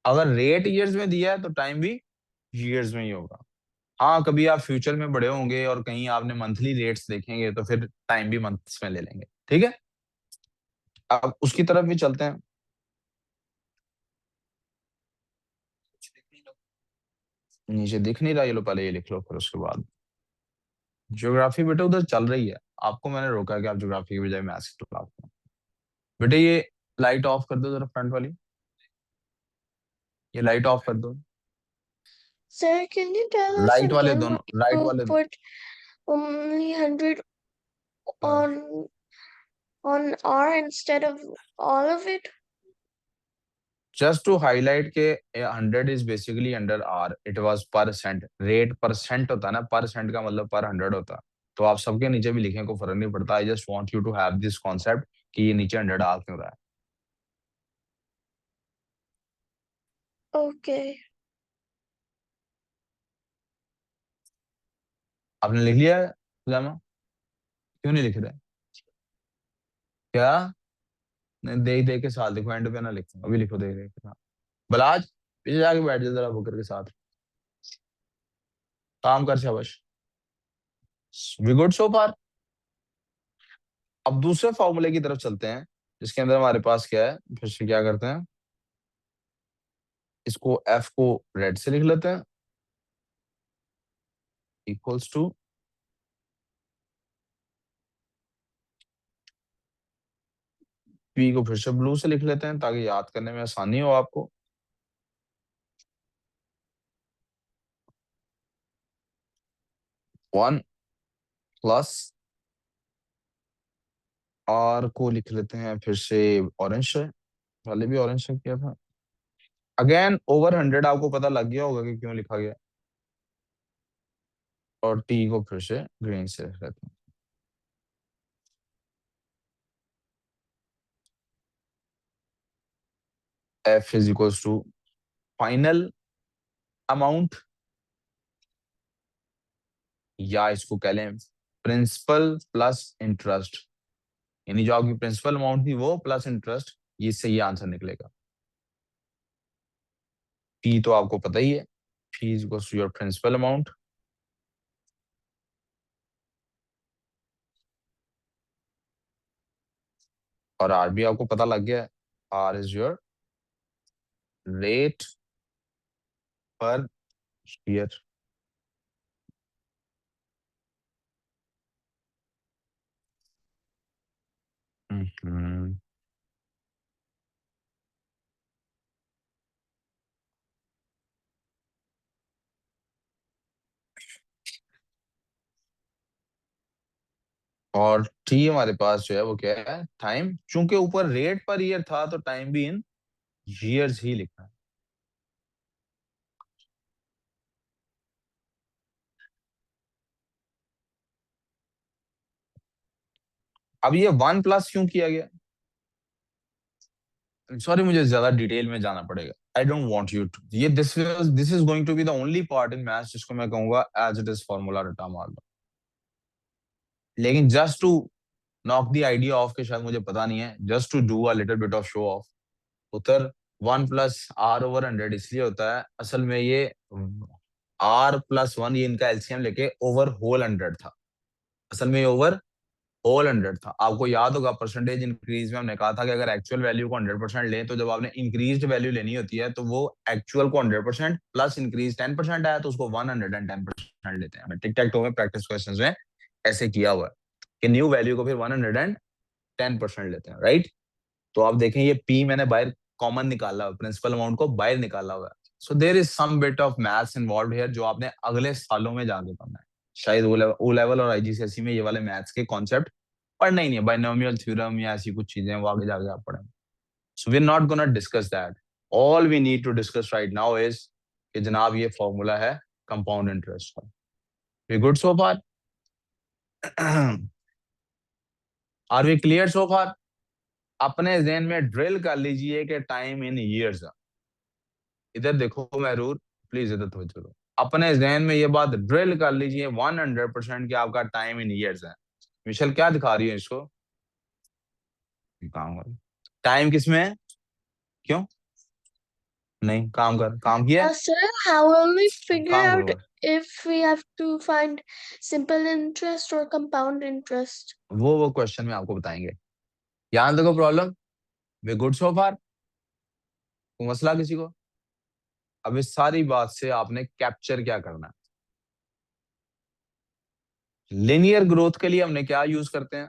अगर रेट ईयर्स में दिया है तो टाइम भी ईयर्स में ही होगा। हाँ, कभी आप फ्यूचर में बड़े होंगे और कहीं आपने मंथली रेट्स देखेंगे तो फिर टाइम भी मंथ्स में ले लेंगे। ठीक है। अब उसकी तरफ भी चलते हैं। नीचे दिख नहीं रहा, ये लो, पहले ये लिख लो फिर उसके बाद। ज्योग्राफी बेटे उधर चल रही है, आपको मैंने रोका कि आप ज्योग्राफी की बजाय मैथ्स की क्लास में। बेटे ये लाइट ऑफ कर दो जरा, फ्रंट वाली। ये लाइट ऑफ कर दो। Sir, can you tell us light वाले again दोनों, why लाइट you वाले। put only 100 on R instead of all of it? Just to highlight K 100 is basically under R, it was percent. Rate percent होता है ना, percent का मतलब पर 100 होता है। तो आप सबके नीचे भी लिखें, को फर्क नहीं पड़ता। I just want you to have this concept कि ये नीचे 100 आ क्यों रहा है। Okay. आपने लिख लिया है उजामा? क्यों नहीं लिख रहे? क्या? नहीं, देख देख के साथ लिखो, एंड पे ना लिखो, अभी लिखो देख देख के साथ। बलाज, पीछे जाके बैठ जा जरा बुकर के साथ, काम कर शाबाश। वी गुड सो फार। अब दूसरे फॉर्मूले की तरफ चलते हैं, जिसके अंदर हमारे पास क्या है। फिर से क्या करते हैं, इसको एफ को रेड से लिख लेते हैं, इक्वल्स टू, पी को फिर से ब्लू से लिख लेते हैं ताकि याद करने में आसानी हो आपको। 1 प्लस आर को लिख लेते हैं फिर से ऑरेंज से, पहले भी ऑरेंज से किया था। अगेन ओवर 100 आपको पता लग गया होगा कि क्यों लिखा गया। और टी को फिर से ग्रीन से लिख लेते हैं। F is equals to final amount, या इसको कह लें प्रिंसिपल प्लस इंटरेस्ट। यानी जो आपकी प्रिंसिपल अमाउंट थी वो प्लस इंटरेस्ट, ये इससे ये आंसर निकलेगा। पी तो आपको पता ही है, P is equals to your principal amount. और आर भी आपको पता लग गया है, R is your rate per year. और टी हमारे पास जो है वो क्या है? टाइम। चूंकि ऊपर रेट पर ईयर था तो टाइम भी इन ईयर्स ही लिखना है। अब ये 1 प्लस क्यों किया गया? सॉरी, मुझे ज्यादा डिटेल में जाना पड़ेगा। I don't want you to, ये this is going to be the only part in maths जिसको मैं कहूंगा एज इट इज फॉर्मूला रटा मार लो। लेकिन just to knock the idea of K, शायद मुझे पता नहीं है, just to do a little bit of show off, उधर 1 प्लस आर ओवर 100 इसलिए होता है, असल में ये R+1 ये इनका एलसीएम लेके ओवर होल 100 था। असल में ये ओवर होल 100 था। आपको याद होगा परसेंटेज इंक्रीज में हमने कहा था कि अगर एक्चुअल वैल्यू को 100% लें, तो जब आपने इंक्रीज वैल्यू लेनी होती है तो वो एक्चुअल को 100% प्लस इंक्रीज 10% आया तो उसको 110% लेते हैं। हमें टिक टैक टो में प्रैक्टिस क्वेश्चन में ऐसे किया हुआ है कि न्यू वैल्यू को फिर 110% लेते हैं, राइट। तो आप देखें ये पी मैंने बाहर कॉमन निकाला हुआ, प्रिंसिपल अमाउंट को बाहर निकाला हुआ है। So there is some bit of maths involve here, जो आपने अगले सालों में जाके पढ़ना है। शायद ओ लेवल और आईजीसीएसई में ये वाले मैथ्स के कॉन्सेप्ट पढ़ना ही नहीं है, बाइनोमियल थ्योरम या ऐसी कुछ चीजें, वो आगे जाके आप पढ़ेंगे। So we are not gonna discuss that. All we need to discuss right now is कि जनाब ये फॉर्मूला है कंपाउंड इंटरेस्ट का। We good so far? Are we clear so far? अपने जहन में ड्रिल कर लीजिए कि टाइम इन ईयर्स। इधर देखो महरूर, प्लीज इधर तवज्जो दो। अपने जहन में ये बात ड्रिल कर लीजिए 100% कि आपका टाइम इन ईयर्स है। मिशेल क्या दिखा रही है इसको? काम कर, टाइम किस में है? क्यों नहीं काम कर, काम किया है? Sir, how will we figure काम out करो। if we have to find simple interest or compound interest? वो क्वेश्चन में आपको बताएंगे। यहाँ देखो प्रॉब्लम, वे गुड सो फार? कोई मसला किसी को? अब इस सारी बात से आपने कैप्चर क्या करना है? लिनियर ग्रोथ के लिए हमने क्या यूज करते हैं?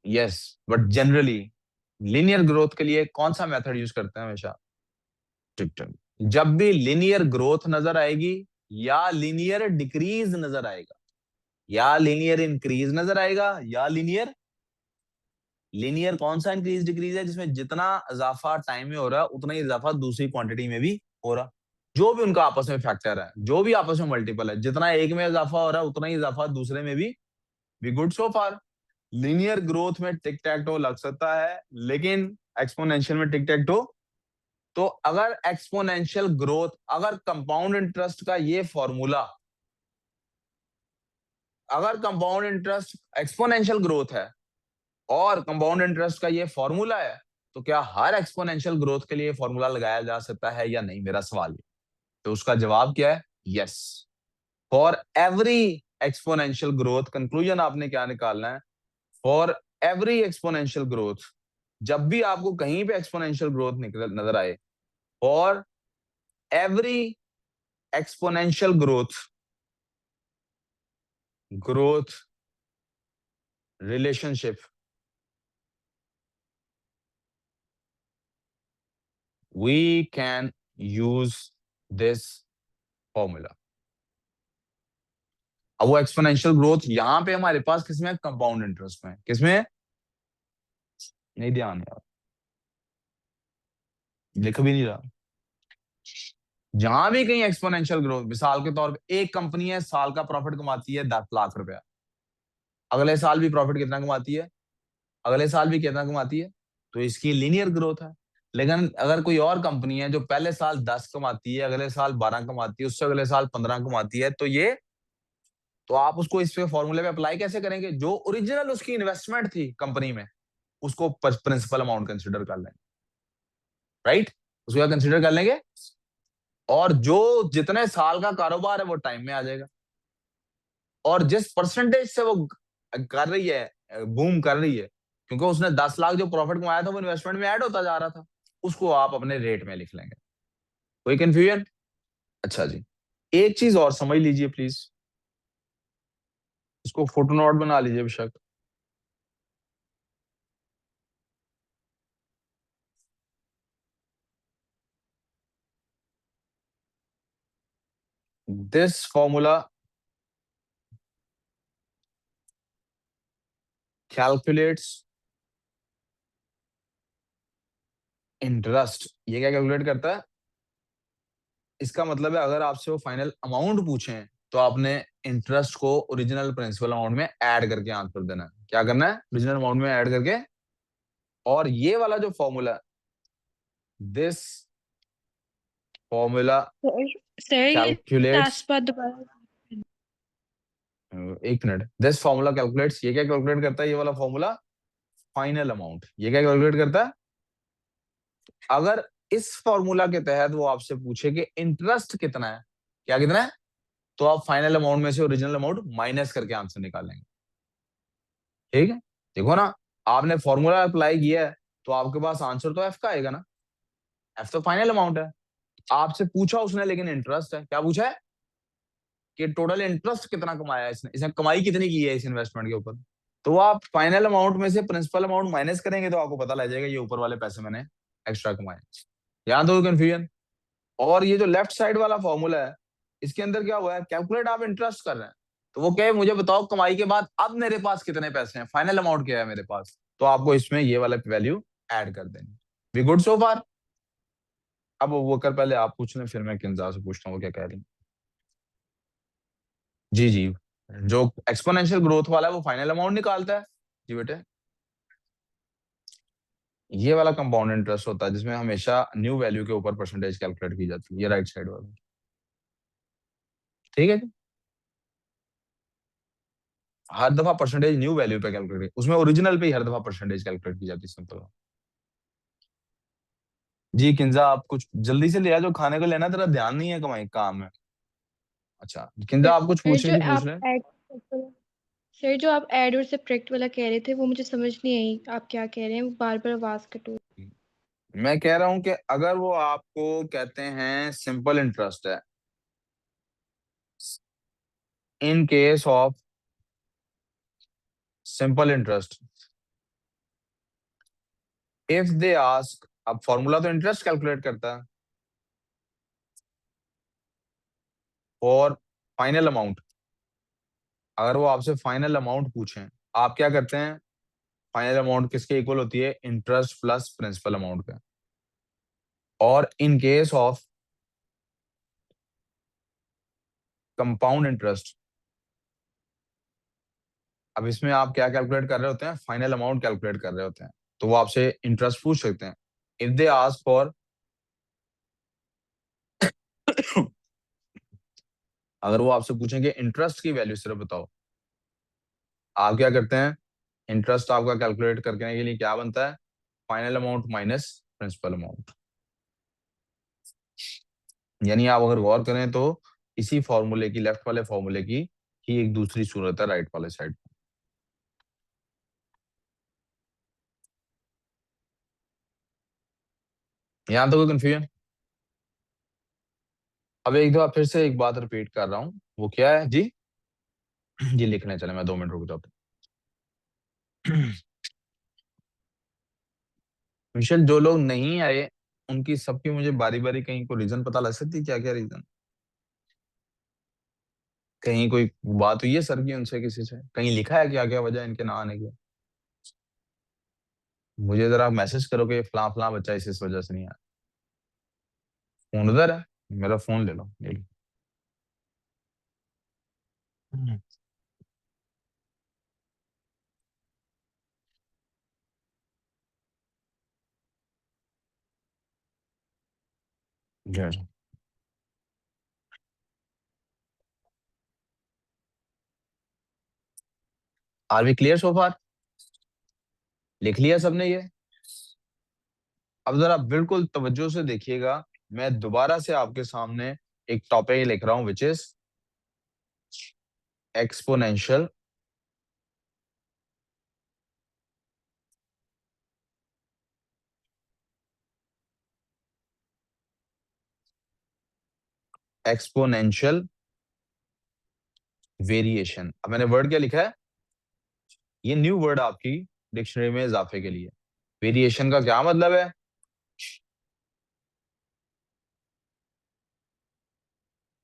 Yes, but generally linear growth के लिए कौन सा मेथड यूज करते हैं हमेशा? टिक। जब भी लिनियर ग्रोथ नजर आएगी या लिनियर डिक्रीज नजर आएगा या लिनियर इंक्रीज नजर आएगा या लिनियर, लिनियर कौन सा इंक्रीज डिक्रीज है? जिसमें जितना इजाफा टाइम में हो रहा है उतना ही इजाफा दूसरी क्वांटिटी में भी हो रहा, जो भी उनका आपस में फैक्टर है, जो भी आपस में मल्टीपल है, जितना एक में इजाफा हो रहा है उतना ही इजाफा दूसरे में भी गुड सो फार। लिनियर ग्रोथ में टिक टैक टो लग सकता है, लेकिन एक्सपोनेंशियल में टिक टैक टो। तो अगर एक्सपोनेंशियल ग्रोथ, अगर कंपाउंड इंटरेस्ट का ये फॉर्मूला, अगर कंपाउंड इंटरेस्ट एक्सपोनेंशियल ग्रोथ है और कंपाउंड इंटरेस्ट का ये फॉर्मूला है, तो क्या हर एक्सपोनेंशियल ग्रोथ के लिए फॉर्मूला लगाया जा सकता है या नहीं? मेरा सवाल है। तो उसका जवाब क्या है? Yes. For every exponential growth, conclusion आपने क्या निकालना है? फॉर एवरी एक्सपोनेंशियल ग्रोथ, जब भी आपको कहीं पे एक्सपोनेंशियल ग्रोथ निकल नजर आए, for every exponential growth relationship, we can use this formula। अब वो एक्सपोनेंशियल ग्रोथ यहां पे हमारे पास किसमें? कंपाउंड इंटरेस्ट में। किसमें? नहीं ध्यान यार, लिख भी नहीं रहा। जहां भी कहीं एक्सपोनेंशियल ग्रोथ, मिसाल के तौर पे एक कंपनी है, साल का प्रॉफिट कमाती है 10 लाख रुपया, अगले साल भी प्रॉफिट कितना कमाती है? अगले साल भी कितना कमाती है? तो इसकी लीनियर ग्रोथ है। लेकिन अगर कोई और कंपनी है जो पहले साल 10 कमाती है, अगले साल 12 कमाती है, उससे अगले साल 15 कमाती है, तो ये, तो आप उसको इस पे फॉर्मूले पे अप्लाई कैसे करेंगे? जो ओरिजिनल उसकी इन्वेस्टमेंट थी कंपनी में, उसको प्रिंसिपल अमाउंट कंसिडर कर लेंगे, राइट? उसको क्या कंसिडर कर लेंगे? और जो जितने साल का कारोबार है वो टाइम में आ जाएगा, और जिस परसेंटेज से वो कर रही है, बूम कर रही है, क्योंकि उसने 10 लाख जो प्रॉफिट कमाया था वो इन्वेस्टमेंट में ऐड होता जा रहा था, उसको आप अपने रेट में लिख लेंगे। कोई कंफ्यूजन? अच्छा जी, एक चीज और समझ लीजिए प्लीज, इसको फोटो नोट बना लीजिए बेशक। This formula calculates interest. ये क्या कैलकुलेट करता है? इसका मतलब है अगर आपसे वो फाइनल अमाउंट पूछें तो आपने इंटरेस्ट को ओरिजिनल प्रिंसिपल अमाउंट में ऐड करके आंसर देना है। क्या करना है? ओरिजिनल अमाउंट में ऐड करके। और ये वाला जो फॉर्मूला, दिस फॉर्मूला सर ये कैलकुलेट्स, लास्ट बात दोबारा। एक मिनट, दिस फॉर्मूला कैलकुलेट्स, ये क्या कैलकुलेट करता है? ये वाला फॉर्मूला फाइनल अमाउंट। ये क्या कैलकुलेट करता है? अगर इस फॉर्मूला के तहत वो आपसे पूछे कि इंटरेस्ट कितना है, क्या कितना है, तो आप फाइनल अमाउंट में से ओरिजिनल अमाउंट माइनस करके आंसर निकालेंगे। ठीक है, देखो ना, आपने फॉर्मूला अप्लाई किया है तो आपके पास आंसर तो एफ का आएगा ना। एफ तो फाइनल अमाउंट है। आपसे पूछा उसने लेकिन इंटरेस्ट है, क्या पूछा है? कि टोटल इंटरेस्ट कितना कमाया है इसने, इसने कमाई कितनी की है इस इन्वेस्टमेंट के ऊपर। तो आप फाइनल अमाउंट में से प्रिंसिपल अमाउंट माइनस करेंगे तो आपको पता लग जाएगा ये ऊपर वाले पैसे मैंने एक्स्ट्रा कमाए। यहाँ तो कंफ्यूजन। और ये जो लेफ्ट साइड वाला फॉर्मूला है, इसके अंदर क्या हुआ है, कैलकुलेट आप इंटरेस्ट कर रहे हैं, तो वो क्या है, मुझे बताओ कमाई के बाद अब मेरे पास कितने पैसे हैं, फाइनल अमाउंट क्या है मेरे पास, तो आपको इसमें ये वाला वैल्यू ऐड कर देनी। वी गुड सो फार। अब वो कर, पहले आप पूछ लें, फिर मैं किंजा से पूछता हूँ वो क्या कह रही है। जी जी, जो एक्सपोनेंशियल ग्रोथ वाला है वो फाइनल अमाउंट निकालता है। जी बेटे, ये वाला कंपाउंड इंटरेस्ट होता है जिसमें हमेशा न्यू वैल्यू के ऊपर परसेंटेज कैलकुलेट की जाती है, ये राइट साइड वाला। ठीक है जी। हर दफा परसेंटेज न्यू वैल्यू पे कैलकुलेट, उसमें ओरिजिनल पे ही हर दफा परसेंटेज कैलकुलेट की जाती है, सिंपल। जी किंजा, आप कुछ जल्दी से ले आ, जो खाने को लेना, तेरा ध्यान नहीं है कमाई काम में। अच्छा किंजा, आप कुछ सर पूछ जो रही थी, पूछ आप रहे हैं। ऐड सर जो आप ऐड और सब्ट्रैक्ट वाला कह रहे थे वो मुझे समझ नहीं आई, आप क्या कह रहे हैं, वो बार बार आवाज कट हो। मैं कह रहा हूं कि अगर वो आपको कहते हैं सिंपल इंटरेस्ट है, in case of simple interest, if they ask, अब फॉर्मूला तो इंटरेस्ट कैलकुलेट करता है, और फाइनल अमाउंट, अगर वो आपसे फाइनल अमाउंट पूछें, आप क्या करते हैं, फाइनल अमाउंट किसके इक्वल होती है, इंटरेस्ट प्लस प्रिंसिपल अमाउंट के। और in case of compound interest, अब इसमें आप क्या कैलकुलेट कर रहे होते हैं, फाइनल अमाउंट कैलकुलेट कर रहे होते हैं, तो वो आपसे इंटरेस्ट पूछ सकते हैं। इफ दे आस्क फॉर अगर वो आपसे पूछेंगे इंटरेस्ट की वैल्यू सिर्फ बताओ, आप क्या करते हैं, इंटरेस्ट आपका कैलकुलेट करने के लिए क्या बनता है, final amount minus principal amount. यानी आप अगर गौर करें तो इसी फॉर्मूले की, लेफ्ट वाले फॉर्मूले की ही एक दूसरी सूरत है राइट वाले साइड। यहां तो कोई कंफ्यूजन। अब एक दो फिर से एक बात रिपीट कर रहा हूँ, वो क्या है जी, ये लिखने चले, मैं 2 मिनट रुक जाता हूँ। मिशेल, जो लोग नहीं आए उनकी सबकी मुझे बारी बारी कहीं को रीजन पता लग सकती, क्या क्या रीजन, कहीं कोई बात हुई है सर की उनसे, किसी से कहीं लिखा है क्या क्या वजह इनके ना आने की, मुझे जरा मैसेज करो कि फला फला बच्चा इस वजह से नहीं आया। फोन उधर है, मेरा फोन ले लो, ले लो। Hmm, yes। Are we clear so far, लिख लिया सबने ये। अब जरा बिल्कुल तवज्जो से देखिएगा, मैं दोबारा से आपके सामने एक टॉपिक लिख रहा हूं, which is exponential exponential variation. अब मैंने वर्ड क्या लिखा है, ये न्यू वर्ड आपकी डिक्शनरी में इजाफे के लिए। वेरिएशन का क्या मतलब है,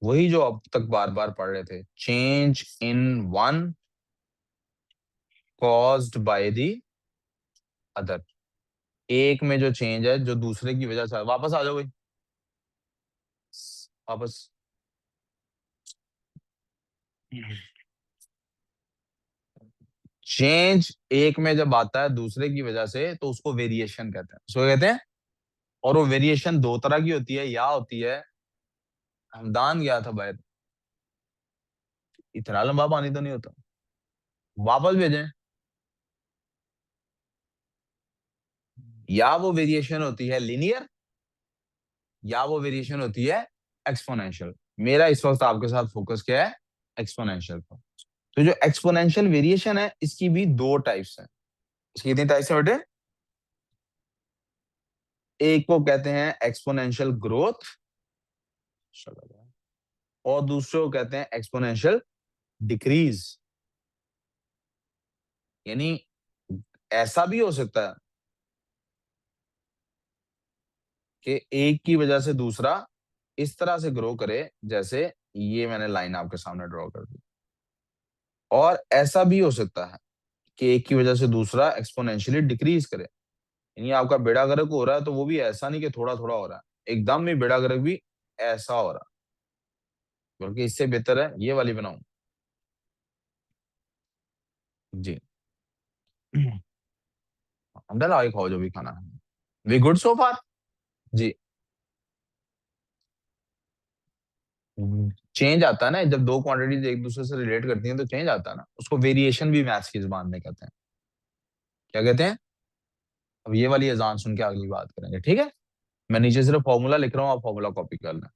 वही जो अब तक बार बार पढ़ रहे थे, change in one caused by the other, एक में जो चेंज है जो दूसरे की वजह से, वापस आ जाओ भाई, वापस। चेंज एक में जब आता है दूसरे की वजह से तो उसको वेरिएशन कहते हैं, उसको कहते हैं। और वो वेरिएशन दो तरह की होती है, या होती है, हमदान गया था बाहर, इतना लंबा पानी तो नहीं होता, वापस भेजें, या वो वेरिएशन होती है लीनियर, या वो वेरिएशन होती है एक्सपोनेंशियल। मेरा इस वक्त आपके साथ फोकस क्या है, एक्सपोनेंशियल पर। तो जो एक्सपोनेंशियल वेरिएशन है इसकी भी दो टाइप्स हैं। इसकी कितनी टाइप्स है बेटे, एक को कहते हैं एक्सपोनेंशियल ग्रोथ, और दूसरे को कहते हैं एक्सपोनेंशियल डिक्रीज। यानी ऐसा भी हो सकता है कि एक की वजह से दूसरा इस तरह से ग्रो करे, जैसे ये मैंने लाइन आपके सामने ड्रॉ कर दी। और ऐसा भी हो सकता है कि एक की वजह से दूसरा एक्सपोनेंशियली डिक्रीज करे, यानी आपका बेड़ा गर्क हो रहा है तो वो भी ऐसा नहीं कि थोड़ा थोड़ा हो रहा है, एकदम ही बेड़ा गर्क भी ऐसा हो रहा है, बल्कि इससे बेहतर है ये वाली बनाऊं। जी। अंडर आगे खाओ जो भी खाना है। We good so far. जी। चेंज आता है ना जब दो क्वांटिटीज एक दूसरे से रिलेट करती हैं, तो चेंज आता है ना, उसको वेरिएशन भी मैथ्स की जुबान में कहते हैं। क्या कहते हैं? अब ये वाली अजान सुन के अगली बात करेंगे, ठीक है? मैं नीचे सिर्फ फॉर्मूला लिख रहा हूँ, आप फॉर्मूला कॉपी कर लें।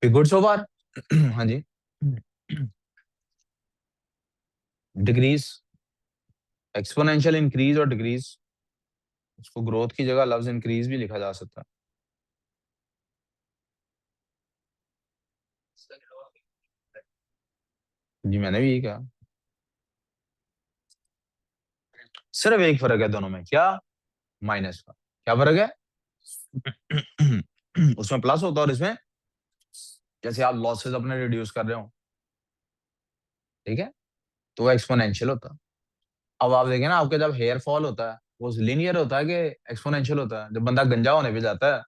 गुड सो फार। हाँ जी। डिक्रीज, एक्सपोनेंशियल इंक्रीज और डिक्रीज, उसको ग्रोथ की जगह लफ्ज इंक्रीज भी लिखा जा सकता है। जी मैंने भी यही कहा। सिर्फ एक फर्क है दोनों में, क्या? माइनस का। क्या फर्क है? उसमें प्लस होता है और इसमें, जैसे आप लॉसेस अपने रिड्यूस कर रहे हो, ठीक है, तो वो एक्सपोनेंशियल होता है। अब आप देखें ना, आपके जब हेयर फॉल होता है वो लीनियर होता है कि एक्सपोनेंशियल होता है? जब बंदा गंजा होने पे जाता है,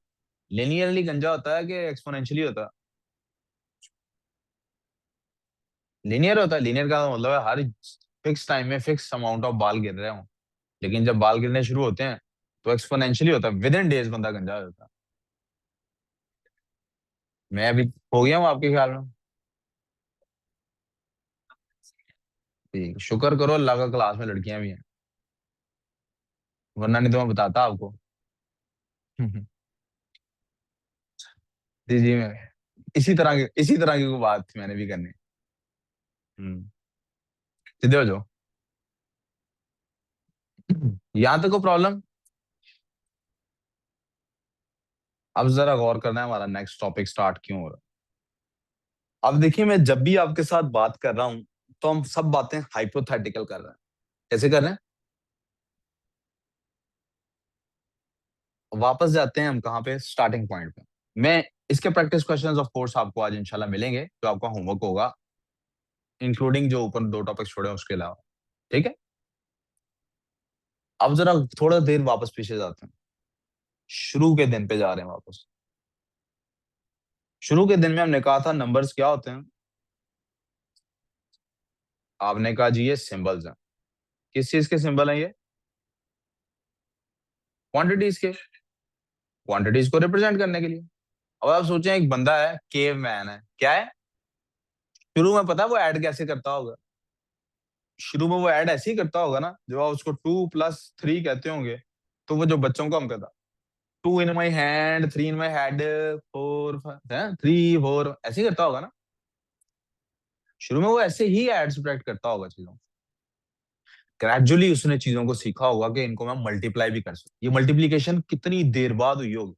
लीनियरली गंजा होता है कि एक्सपोनेंशियली होता है? लीनियर होता है। लीनियर का मतलब है हर फिक्स टाइम में फिक्स अमाउंट ऑफ बाल गिर रहे हो, लेकिन जब बाल गिरने शुरू होते हैं तो एक्सपोनेंशियली होता है, विद इन डेज बंदा गंजा हो जाता है। मैं अभी हो गया हूँ आपके ख्याल में? ठीक, शुक्र करो अल्लाह का क्लास में लड़कियां भी हैं, वरना नहीं तो मैं बताता आपको। जी जी, मैं इसी तरह की कोई बात थी मैंने भी करनी। हम्म। सीधे हो जाओ। यहाँ तक को प्रॉब्लम। अब जरा गौर करना है हमारा नेक्स्ट टॉपिक स्टार्ट क्यों हो रहा है। अब देखिए, मैं जब भी आपके साथ बात कर रहा हूं तो हम सब बातें हाइपोथेटिकल कर रहे हैं। कैसे कर रहे हैं? वापस जाते हैं हम कहाँ पे, स्टार्टिंग पॉइंट पे। मैं इसके प्रैक्टिस क्वेश्चंस ऑफ कोर्स आपको आज इंशाल्लाह मिलेंगे, जो आपका होमवर्क होगा, इंक्लूडिंग जो ऊपर दो टॉपिक छोड़े हैं उसके अलावा, ठीक है? अब जरा थोड़ा देर वापस पीछे जाते हैं, शुरू के दिन पे जा रहे हैं वापस। शुरू के दिन में हमने कहा था नंबर्स क्या होते हैं? आपने कहा जी ये सिंबल्स हैं। किस चीज के सिंबल हैं ये? क्वांटिटीज के। क्वांटिटीज को रिप्रेजेंट करने के लिए। अब आप सोचें, एक बंदा है, केव मैन है, क्या है? शुरू में पता है वो ऐड कैसे करता होगा? शुरू में वो ऐड ऐसे ही करता होगा ना, जब आप उसको 2+3 कहते होंगे, तो वो जो बच्चों को हम कहता, 2 इन my hand, 3 in my head, 4 3 4, ऐसे ही करता होगा ना। शुरू में वो ऐसे ही ऐड सब्ट्रैक्ट करता होगा चीजों। ग्रेजुअली उसने चीजों को सीखा होगा कि इनको मैं मल्टीप्लाई भी कर सकता। ये मल्टीप्लीकेशन कितनी देर बाद हुई होगी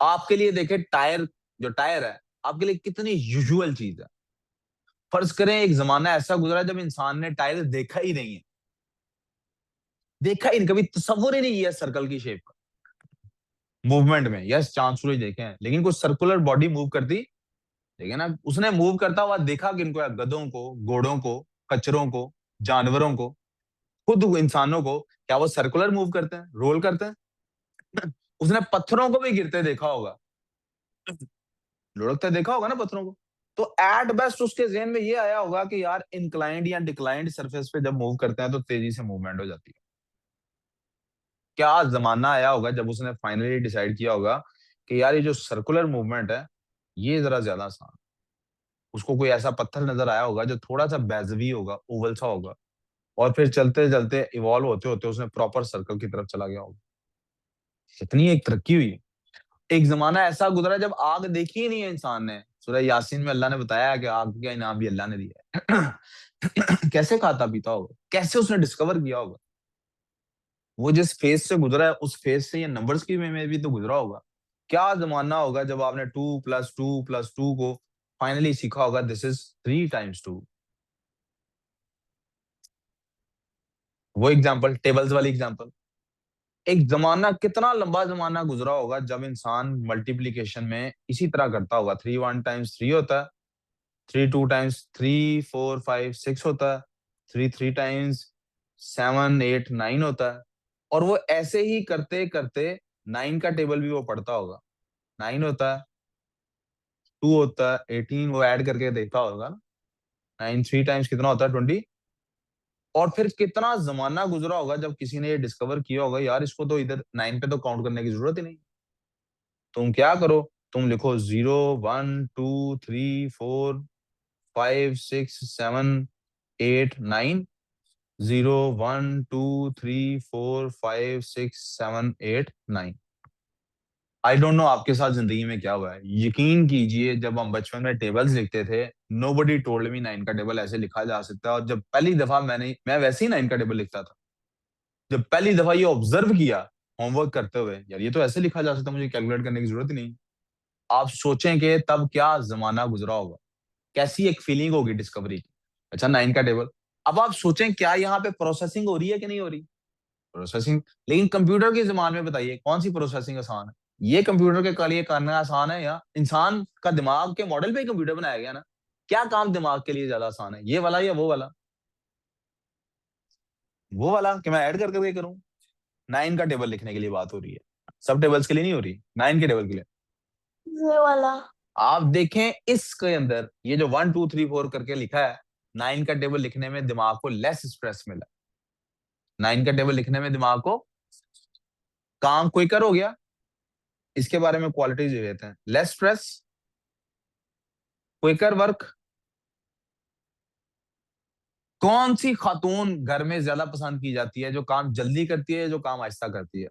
आपके लिए? देखे टायर, जो टायर है आपके लिए कितनी यूजुअल चीज है। फर्ज करें एक जमाना ऐसा गुजरा जब इंसान ने टायर देखा ही नहीं है, देखा ही नहीं, कभी तस्वुर ही नहीं किया सर्कल की शेप का। मूवमेंट में। यस, चांद सूरज देखे हैं, लेकिन कुछ सर्कुलर बॉडी मूव करती, लेकिन ना उसने मूव करता हुआ देखा किनको है? गधों को, घोड़ों को, कचरों को, जानवरों को, खुद इंसानों को। क्या वो सर्कुलर मूव करते हैं, रोल करते हैं? उसने पत्थरों को भी गिरते देखा होगा, लुढ़कते देखा होगा ना पत्थरों को। तो एट बेस्ट उसके ज़हन में ये आया होगा कि यार इंक्लाइंड या डिक्लाइंड सरफेस पे जब मूव करते हैं तो तेजी से मूवमेंट हो जाती है। क्या जमाना आया होगा जब उसने फाइनली डिसाइड किया होगा कि यार ये जो सर्कुलर मूवमेंट है ये जरा ज्यादा आसान। उसको कोई ऐसा पत्थर नजर आया होगा जो थोड़ा सा बेज़वी होगा, ओवल सा होगा, और फिर चलते चलते इवॉल्व होते होते उसने प्रॉपर सर्कल की तरफ चला गया होगा। इतनी एक तरक्की हुई। एक जमाना ऐसा गुजरा जब आग देखी ही नहीं है इंसान ने। सूरह यासीन में अल्लाह ने बताया कि आग का इनाम भी अल्लाह ने दिया है। कैसे खाता पीता होगा, कैसे उसने डिस्कवर किया होगा। वो जिस फेज से गुजरा है उस फेज से ये नंबर्स की में भी तो गुजरा होगा। क्या जमाना होगा जब आपने 2+2+2 को फाइनली सीखा होगा, दिस इज 3 टाइम्स 2। वो एग्जांपल, टेबल्स वाली एग्जांपल। एक जमाना, कितना लंबा जमाना गुजरा होगा जब इंसान मल्टीप्लीकेशन में इसी तरह करता होगा। 3 1 टाइम्स 3 होता है, 3 2 टाइम्स 3 4 5 6 होता है, 3 3 टाइम्स 7 8 9 होता है। और वो ऐसे ही करते करते 9 का टेबल भी वो पढ़ता होगा। 9 होता है, 2 होता है, 18, वो ऐड करके देखता होगा ना। 9 3 टाइम्स कितना होता है? 20। और फिर कितना जमाना गुजरा होगा जब किसी ने ये डिस्कवर किया होगा यार इसको तो इधर 9 पे तो काउंट करने की जरूरत ही नहीं। तुम क्या करो, तुम लिखो 0 1 2 3 4 5 6 7 8 9। 0 1 2 3 4 5 6 7 8 9। आई डोंट नो आपके साथ जिंदगी में क्या हुआ है। यकीन कीजिए जब हम बचपन में टेबल्स लिखते थे, नोबडी टोल्ड मी 9 का टेबल ऐसे लिखा जा सकता है। और जब पहली दफा मैं वैसे ही 9 का टेबल लिखता था, जब पहली दफा ये ऑब्जर्व किया होमवर्क करते हुए, यार ये तो ऐसे लिखा जा सकता है, मुझे कैलकुलेट करने की जरूरत ही नहीं। आप सोचें कि तब क्या जमाना गुजरा होगा, कैसी एक फीलिंग होगी डिस्कवरी की। अच्छा, 9 का टेबल। अब आप सोचें क्या यहाँ पे प्रोसेसिंग हो रही है कि नहीं हो रही? प्रोसेसिंग। लेकिन कंप्यूटर के जमाने में बताइए कौन सी प्रोसेसिंग आसान है? ये कंप्यूटर के लिए करना आसान है या इंसान का दिमाग के मॉडल पे ही कंप्यूटर बनाया गया ना? क्या काम दिमाग के लिए ज्यादा आसान है, ये वाला या वो वाला? वो वाला कि मैं ऐड कर करके करूं। 9 का टेबल लिखने के लिए बात हो रही है, सब टेबल्स के लिए नहीं हो रही, 9 के टेबल के लिए। ये वाला। आप देखें इसके अंदर ये जो 1 2 3 4 करके लिखा है, 9 का टेबल लिखने में दिमाग को लेस स्ट्रेस मिला। 9 का टेबल लिखने में दिमाग को काम क्विकर हो गया। इसके बारे में क्वालिटीज ये रहते हैं, लेस स्ट्रेस, क्विकर वर्क। कौन सी खातून घर में ज्यादा पसंद की जाती है, जो काम जल्दी करती है, जो काम आहिस्ता करती है?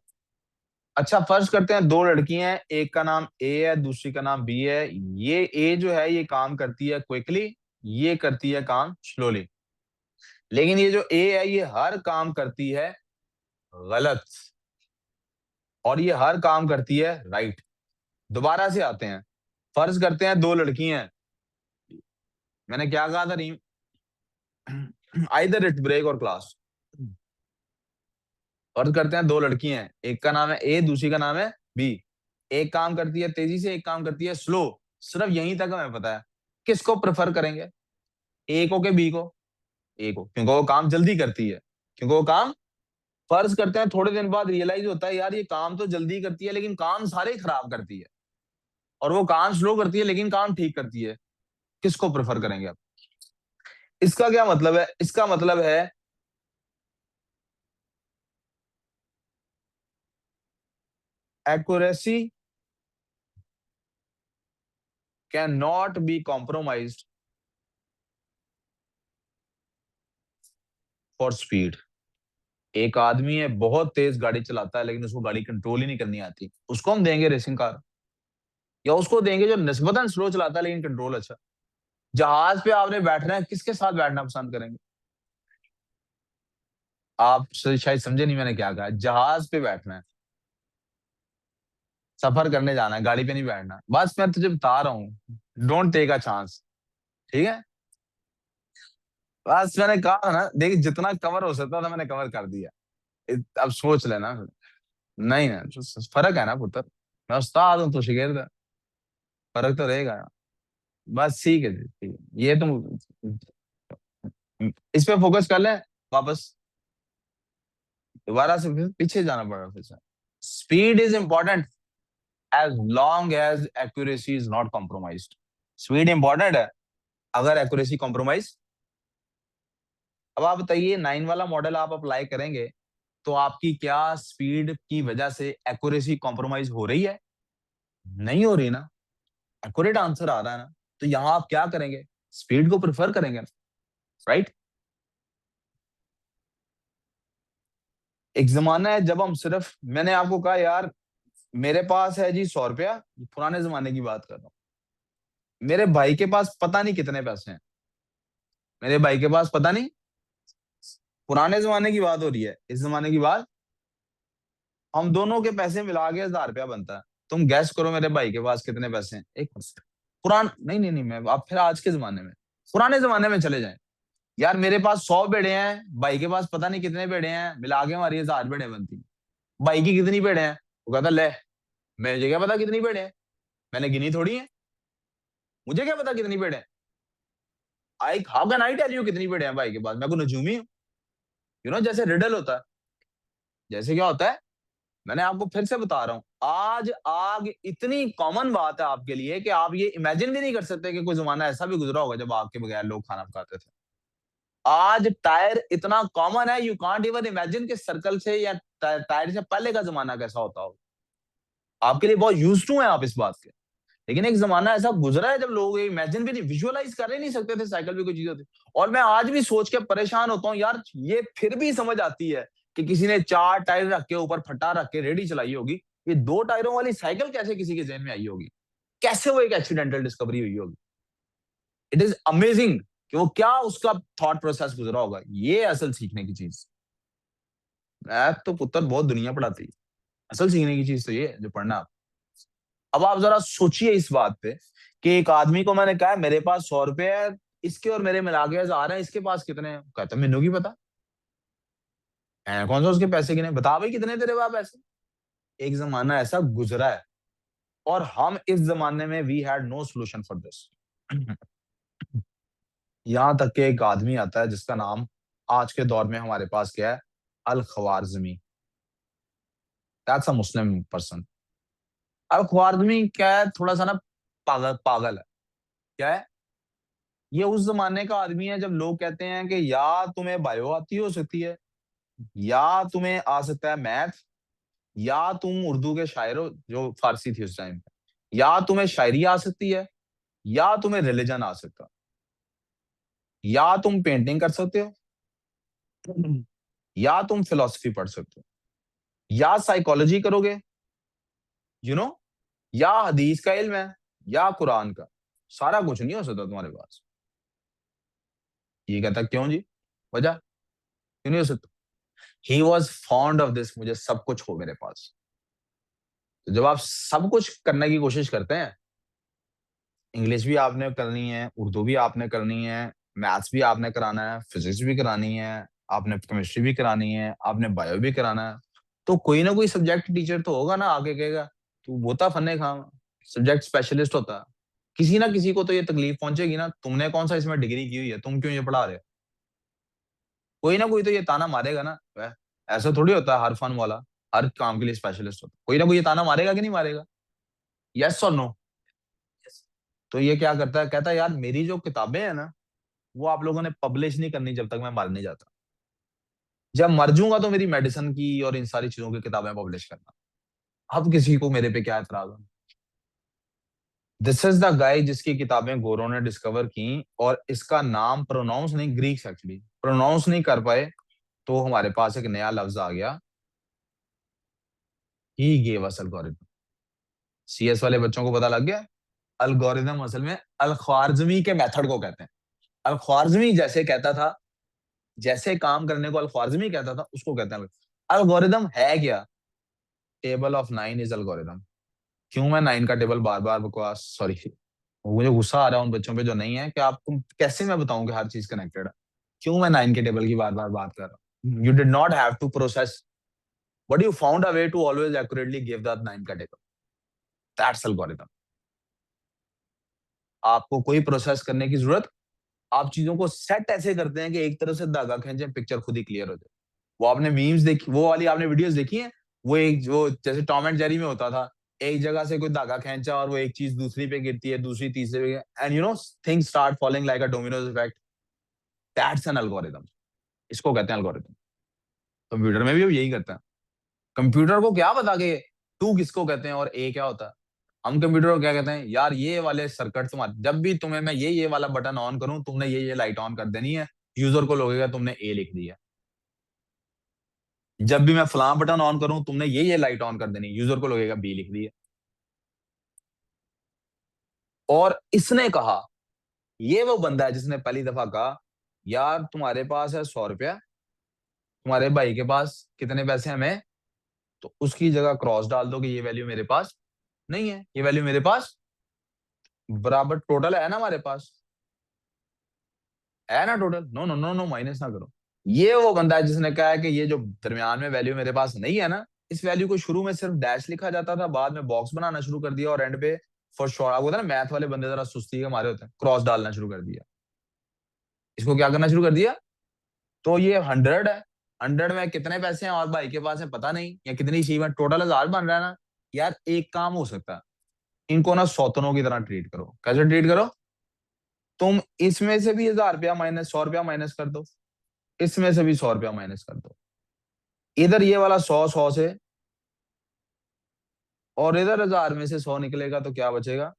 अच्छा, फर्ज करते हैं दो लड़कियां हैं, एक का नाम ए है, दूसरी का नाम बी है। ये ए जो है ये काम करती है क्विकली, ये करती है काम स्लोली। लेकिन ये जो ए है ये हर काम करती है गलत, और ये हर काम करती है राइट। दोबारा से आते हैं, फर्ज करते हैं दो लड़की हैं। मैंने क्या कहा था रीम? आइदर इट ब्रेक और क्लास। फर्ज करते हैं दो लड़की हैं, एक का नाम है ए, दूसरी का नाम है बी। एक काम करती है तेजी से, एक काम करती है स्लो। सिर्फ यहीं तक हमें पता है। किसको प्रेफर करेंगे, ए को के बी को? ए को, क्योंकि वो काम जल्दी करती है, क्योंकि वो काम, फर्ज करते हैं थोड़े दिन बाद रियलाइज होता है यार ये काम तो जल्दी करती है लेकिन काम सारे ही खराब करती है। और वो काम स्लो करती है लेकिन काम ठीक करती है। किसको प्रेफर करेंगे आप? इसका क्या मतलब है? इसका मतलब है accuracy can not be compromised for speed. एक आदमी है बहुत तेज गाड़ी चलाता है लेकिन उसको गाड़ी कंट्रोल ही नहीं करनी आती, उसको हम देंगे रेसिंग कार? या उसको देंगे जो निस्बतन स्लो चलाता है लेकिन कंट्रोल अच्छा? जहाज पे आपने बैठना है, किसके साथ बैठना पसंद करेंगे? आप शायद समझे नहीं मैंने क्या कहा। जहाज पे बैठना है, सफर करने जाना है, गाड़ी पे नहीं बैठना। बस मैं तुझे बता रहा हूँ, डोंट टेक अ चांस। ठीक है, बस मैंने कहा ना, देख जितना कवर हो सकता था मैंने कवर कर दिया। अब सोच लेना। नहीं ना, फर्क है ना पुत्र। मैं उस्ताद हूँ तो शागिर्द है, फर्क तो रहेगा। बस ठीक है जी, ठीक है, ये तुम इस पे फोकस कर लें वापस। दोबारा से फिर पीछे जाना पड़ रहा फिर से। Speed is important as long as accuracy is not compromised. Speed important है अगर एक्यूरेसी कॉम्प्रोमाइज। अब आप बताइए 9 वाला मॉडल आप अप्लाई करेंगे तो आपकी क्या स्पीड की वजह से एक्यूरेसी कॉम्प्रोमाइज हो रही है? नहीं हो रही ना, एक्यूरेट आंसर आ रहा है ना। तो यहां आप क्या करेंगे? स्पीड को प्रेफर करेंगे, राइट? एक जमाना है जब हम सिर्फ, मैंने आपको कहा यार मेरे पास है जी 100 रुपया, पुराने जमाने की बात कर रहा हूँ। मेरे भाई के पास पता नहीं कितने पैसे हैं, मेरे भाई के पास पता नहीं, पुराने जमाने की बात हो रही है। इस जमाने की बात, हम दोनों के पैसे मिला के 1000 रुपया बनता है। तुम गैस करो मेरे भाई के पास कितने पैसे हैं? एक पुरान नहीं नहीं नहीं, मैं आप फिर आज के जमाने में, पुराने जमाने में चले जाएं। यार मेरे पास 100 भेड़े हैं, भाई के पास पता नहीं कितने भेड़े हैं, मिला के हमारी 1000 भेड़े बनती हैं। भाई की कितनी भेड़े हैं? वो कहता ले, मुझे क्या पता कितनी भेड़े हैं, मैंने गिनी थोड़ी है, मुझे क्या पता कितनी भेड़े हैं। I how can I tell you कितनी भेड़े हैं भाई के पास? मैं को नजूमी हूँ? जैसे रिडल होता है, जैसे क्या होता है, मैंने आपको फिर से बता रहा हूं, आज आग इतनी कॉमन बात है आपके लिए कि आप ये इमेजिन भी नहीं कर सकते कि कोई जमाना ऐसा भी गुजरा होगा जब आग के बगैर लोग खाना पकाते थे। आज टायर इतना कॉमन है, यू कांट इवन इमेजिन कि सर्कल से या टायर से पहले का जमाना कैसा होता हो। आपके लिए बहुत यूज टू है आप इस बात के। लेकिन एक जमाना ऐसा गुजरा है जब लोग इमेजिन भी नहीं, विजुअलाइज कर ही नहीं सकते थे साइकिल भी कोई चीज होती। और मैं आज भी सोच के परेशान होता हूँ यार, ये फिर भी समझ आती है कि किसी ने 4 टायर रख के ऊपर फट्टा रख के रेडी चलाई होगी, ये 2 टायरों वाली साइकिल कैसे किसी के जहन में आई होगी? कैसे वो एक एक्सीडेंटल डिस्कवरी हुई होगी? इट इज अमेजिंग कि वो क्या उसका थॉट प्रोसेस गुजरा होगा। ये असल सीखने की चीज। मैथ तो पुत्र बहुत दुनिया पढ़ाती है, असल सीखने की चीज तो ये है जो पढ़ना आप। अब आप जरा सोचिए इस बात पे कि एक आदमी को मैंने कहा मेरे पास 100 रुपए है, इसके और मेरे मिला के 1000 है, इसके पास कितने हैं? कहता मैनू की पता है, कौन सा उसके पैसे गिने, बता भाई कितने तेरे पास पैसे। एक जमाना ऐसा गुजरा है और हम इस जमाने में we had no solution for this. यहां तक कि एक आदमी आता है जिसका नाम आज के दौर में हमारे पास क्या है, अल ख्वारिज़मी। That's a Muslim person. अल ख्वारिज़मी क्या है, थोड़ा सा ना पागल पागल है। क्या है? ये उस जमाने का आदमी है जब लोग कहते हैं कि या तुम्हें बायो आती हो सकती है, या तुम्हें आ सकता है मैथ, या तुम उर्दू के शायर हो, जो फारसी थी उस टाइम पे, या तुम्हें शायरी आ सकती है, या तुम्हें रिलीजन आ सकता है, या तुम पेंटिंग कर सकते हो, या तुम फिलोसफी पढ़ सकते हो, या साइकोलॉजी करोगे, यू नो या हदीस का इल्म है, या कुरान का। सारा कुछ नहीं हो सकता तुम्हारे पास। ये कहता क्यों जी? वजह क्यों नहीं हो सकता? He was fond of this, मुझे सब कुछ हो मेरे पास। तो जब आप सब कुछ करने की कोशिश करते हैं, इंग्लिश भी आपने करनी है, उर्दू भी आपने करनी है, मैथ्स भी आपने कराना है, फिजिक्स भी करानी है, आपने केमिस्ट्री भी करानी है, आपने बायो भी कराना है, तो कोई ना कोई सब्जेक्ट टीचर तो होगा ना आगे कहेगा तू बोता फन्ने खाम, सब्जेक्ट स्पेशलिस्ट होता है। किसी ना किसी को तो ये तकलीफ पहुंचेगी ना, तुमने कौन सा इसमें डिग्री की हुई है, तुम क्यों ये पढ़ा रहे हो? कोई ना कोई तो ये ताना मारेगा ना। ऐसा थोड़ी होता है हर फन वाला हर काम के लिए स्पेशलिस्ट होता है, कोई ना कोई ये ताना मारेगा कि नहीं मारेगा? यस और नो? तो ये क्या करता है, कहता है यार मेरी जो किताबें हैं ना, वो आप लोगों ने पब्लिश नहीं करनी जब तक मैं मर नहीं जाता। जब मर जाऊंगा तो मेरी मेडिसिन की और इन सारी चीजों की किताबें पब्लिश करना। अब किसी को मेरे पे क्या एतराज है? दिस इज द गाय जिसकी किताबें गोरों ने डिस्कवर की, और इसका नाम प्रोनाउंस नहीं, ग्रीक्स एक्चुअली प्रोनाउंस नहीं कर पाए, तो हमारे पास एक नया लफ्ज आ गया, he gave us algorithm. CS वाले बच्चों को पता लग गया, अल्गोरिदम असल में अल ख्वारिज़मी के मेथड को कहते हैं। अल ख्वारिज़मी जैसे कहता था, जैसे काम करने को अल ख्वारिज़मी कहता था, उसको कहते हैं एल्गोरिदम। है क्या? Table of 9 is algorithm. क्यों मैं 9 का टेबल बार बार बकवास, सॉरी, मुझे गुस्सा आ रहा है उन बच्चों पे जो नहीं है कि आपको कैसे मैं बताऊं कि हर चीज कनेक्टेड है। क्यों मैं 9 के टेबल की बार बार बात कर रहा हूँ? You did not have to process, but you found a way to always accurately give that 9 का टेबल। That's algorithm. आपको कोई प्रोसेस करने की जरूरत, आप चीजों को सेट ऐसे करते हैं कि एक तरफ से धागा खींचे, पिक्चर खुद ही क्लियर हो जाए। वो आपने मीम्स देखी, वो वाली आपने वीडियोस देखी हैं, वो एक जो जैसे टॉम एंड जेरी में होता था, एक जगह से कोई धागा खींचा और वो एक चीज दूसरी पे गिरती है, दूसरी तीसरे पे, and things start falling like a Domino's effect. That's an algorithm. इसको कहते हैं एल्गोरिथम। कंप्यूटर में भी अब यही करते हैं। कंप्यूटर को क्या पता कि टू किसको कहते हैं और ए क्या होता है। हम कंप्यूटर को क्या कहते हैं, यार ये वाले सर्किट तुम्हारे, जब भी तुम्हें मैं ये वाला बटन ऑन करूं, तुमने ये लाइट ऑन कर देनी है। यूजर को लगेगा तुमने ए लिख दिया। जब भी मैं फलां बटन ऑन करूं, तुमने ये लाइट ऑन कर देनी, यूजर को लगेगा बी लिख दिया। और इसने कहा, ये वो बंदा है जिसने पहली दफा कहा, यार तुम्हारे पास है 100 रुपया, तुम्हारे भाई के पास कितने पैसे हैं, हमें, तो उसकी जगह क्रॉस डाल दो कि ये वैल्यू मेरे पास नहीं है, ये वैल्यू मेरे पास बराबर टोटल है ना, हमारे पास है ना total, no no no no, minus ना करो। ये वो बंदा है जिसने कहा है कि ये जो दरमियान में वैल्यू मेरे पास नहीं है ना, इस वैल्यू को शुरू में सिर्फ डैश लिखा जाता था, बाद में बॉक्स बनाना शुरू कर दिया और एंड पे फॉर श्योर, आपको ना मैथ वाले बंदे जरा सुस्ती के मारे होते हैं, क्रॉस डालना शुरू कर दिया। इसको क्या करना शुरू कर दिया, तो ये 100 है, 100 में कितने पैसे हैं और भाई के पास है पता नहीं, या कितनी शीट में टोटल 1000 बन रहा है ना। यार एक काम हो सकता है, इनको ना सौतनों की तरह ट्रीट करो। कैसे ट्रीट करो, तुम इसमें से भी 1000 रुपया माइनस, 100 रुपया माइनस कर दो, इसमें से भी 100 रुपया माइनस कर दो, इधर ये वाला 100 से, और इधर 1000 में से 100 निकलेगा तो क्या बचेगा,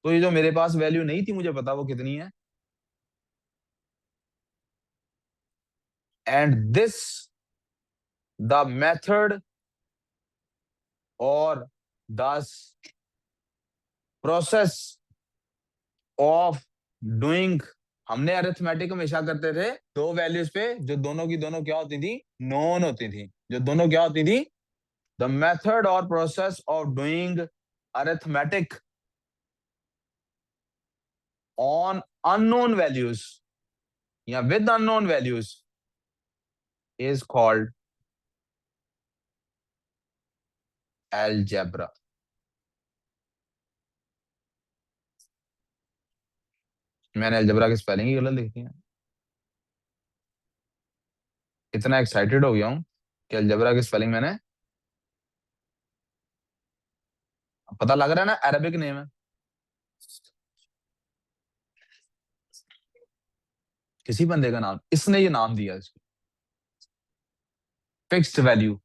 तो ये जो मेरे पास वैल्यू नहीं थी मुझे पता वो कितनी है। एंड दिस द मेथड और दस प्रोसेस ऑफ डूइंग, हमने अरिथमेटिक हमेशा करते थे दो वैल्यूज पे जो दोनों की दोनों क्या होती थी, नोन होती थी, जो दोनों क्या होती थी, द मेथड और process of doing arithmetic on unknown values या with unknown values is called algebra. मैंने अलजेब्रा की स्पेलिंग ही गलत लिखी है। इतना एक्साइटेड हो गया हूं कि अलजेब्रा की स्पेलिंग मैंने, पता लग रहा है ना अरेबिक नेम है, किसी बंदे का नाम, इसने ये नाम दिया इसको। फिक्स्ड वैल्यू,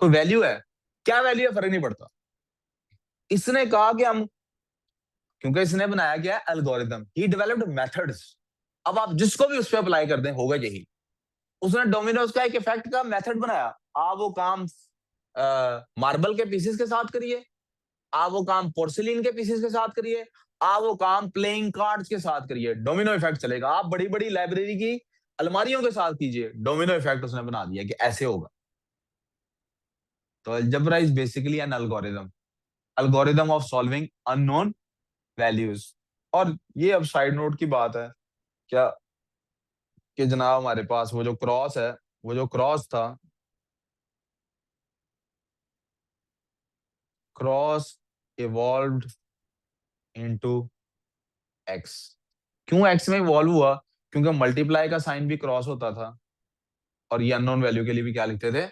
कोई वैल्यू है, क्या वैल्यू है फर्क नहीं पड़ता। इसने कहा कि हम, क्योंकि इसने बनाया क्या है, एल्गोरिथम, ही डेवलप्ड मेथड्स। अब आप जिसको भी उस पर अप्लाई कर दें होगा यही। उसने डोमिनोज का एक इफेक्ट का मेथड बनाया। आप वो काम मार्बल के पीसेस के साथ करिए, आप वो काम पोर्सिलिन के पीसेस के साथ करिए, आप वो काम प्लेइंग कार्ड्स के साथ करिए, डोमिनो इफेक्ट चलेगा। आप बड़ी बड़ी लाइब्रेरी की अलमारियों के साथ कीजिए, डोमिनो इफेक्ट उसने बना दिया कि ऐसे होगा। तो algebra is basically an algorithm, algorithm of solving unknown values. और ये अब साइड नोट की बात है क्या, कि जनाब हमारे पास वो जो क्रॉस है, वो जो क्रॉस था, क्रॉस इवॉल्व्ड इनटू एक्स। क्यों एक्स में इवॉल्व हुआ, क्योंकि मल्टीप्लाई का साइन भी क्रॉस होता था, और ये अननोन वैल्यू के लिए भी क्या लिखते थे,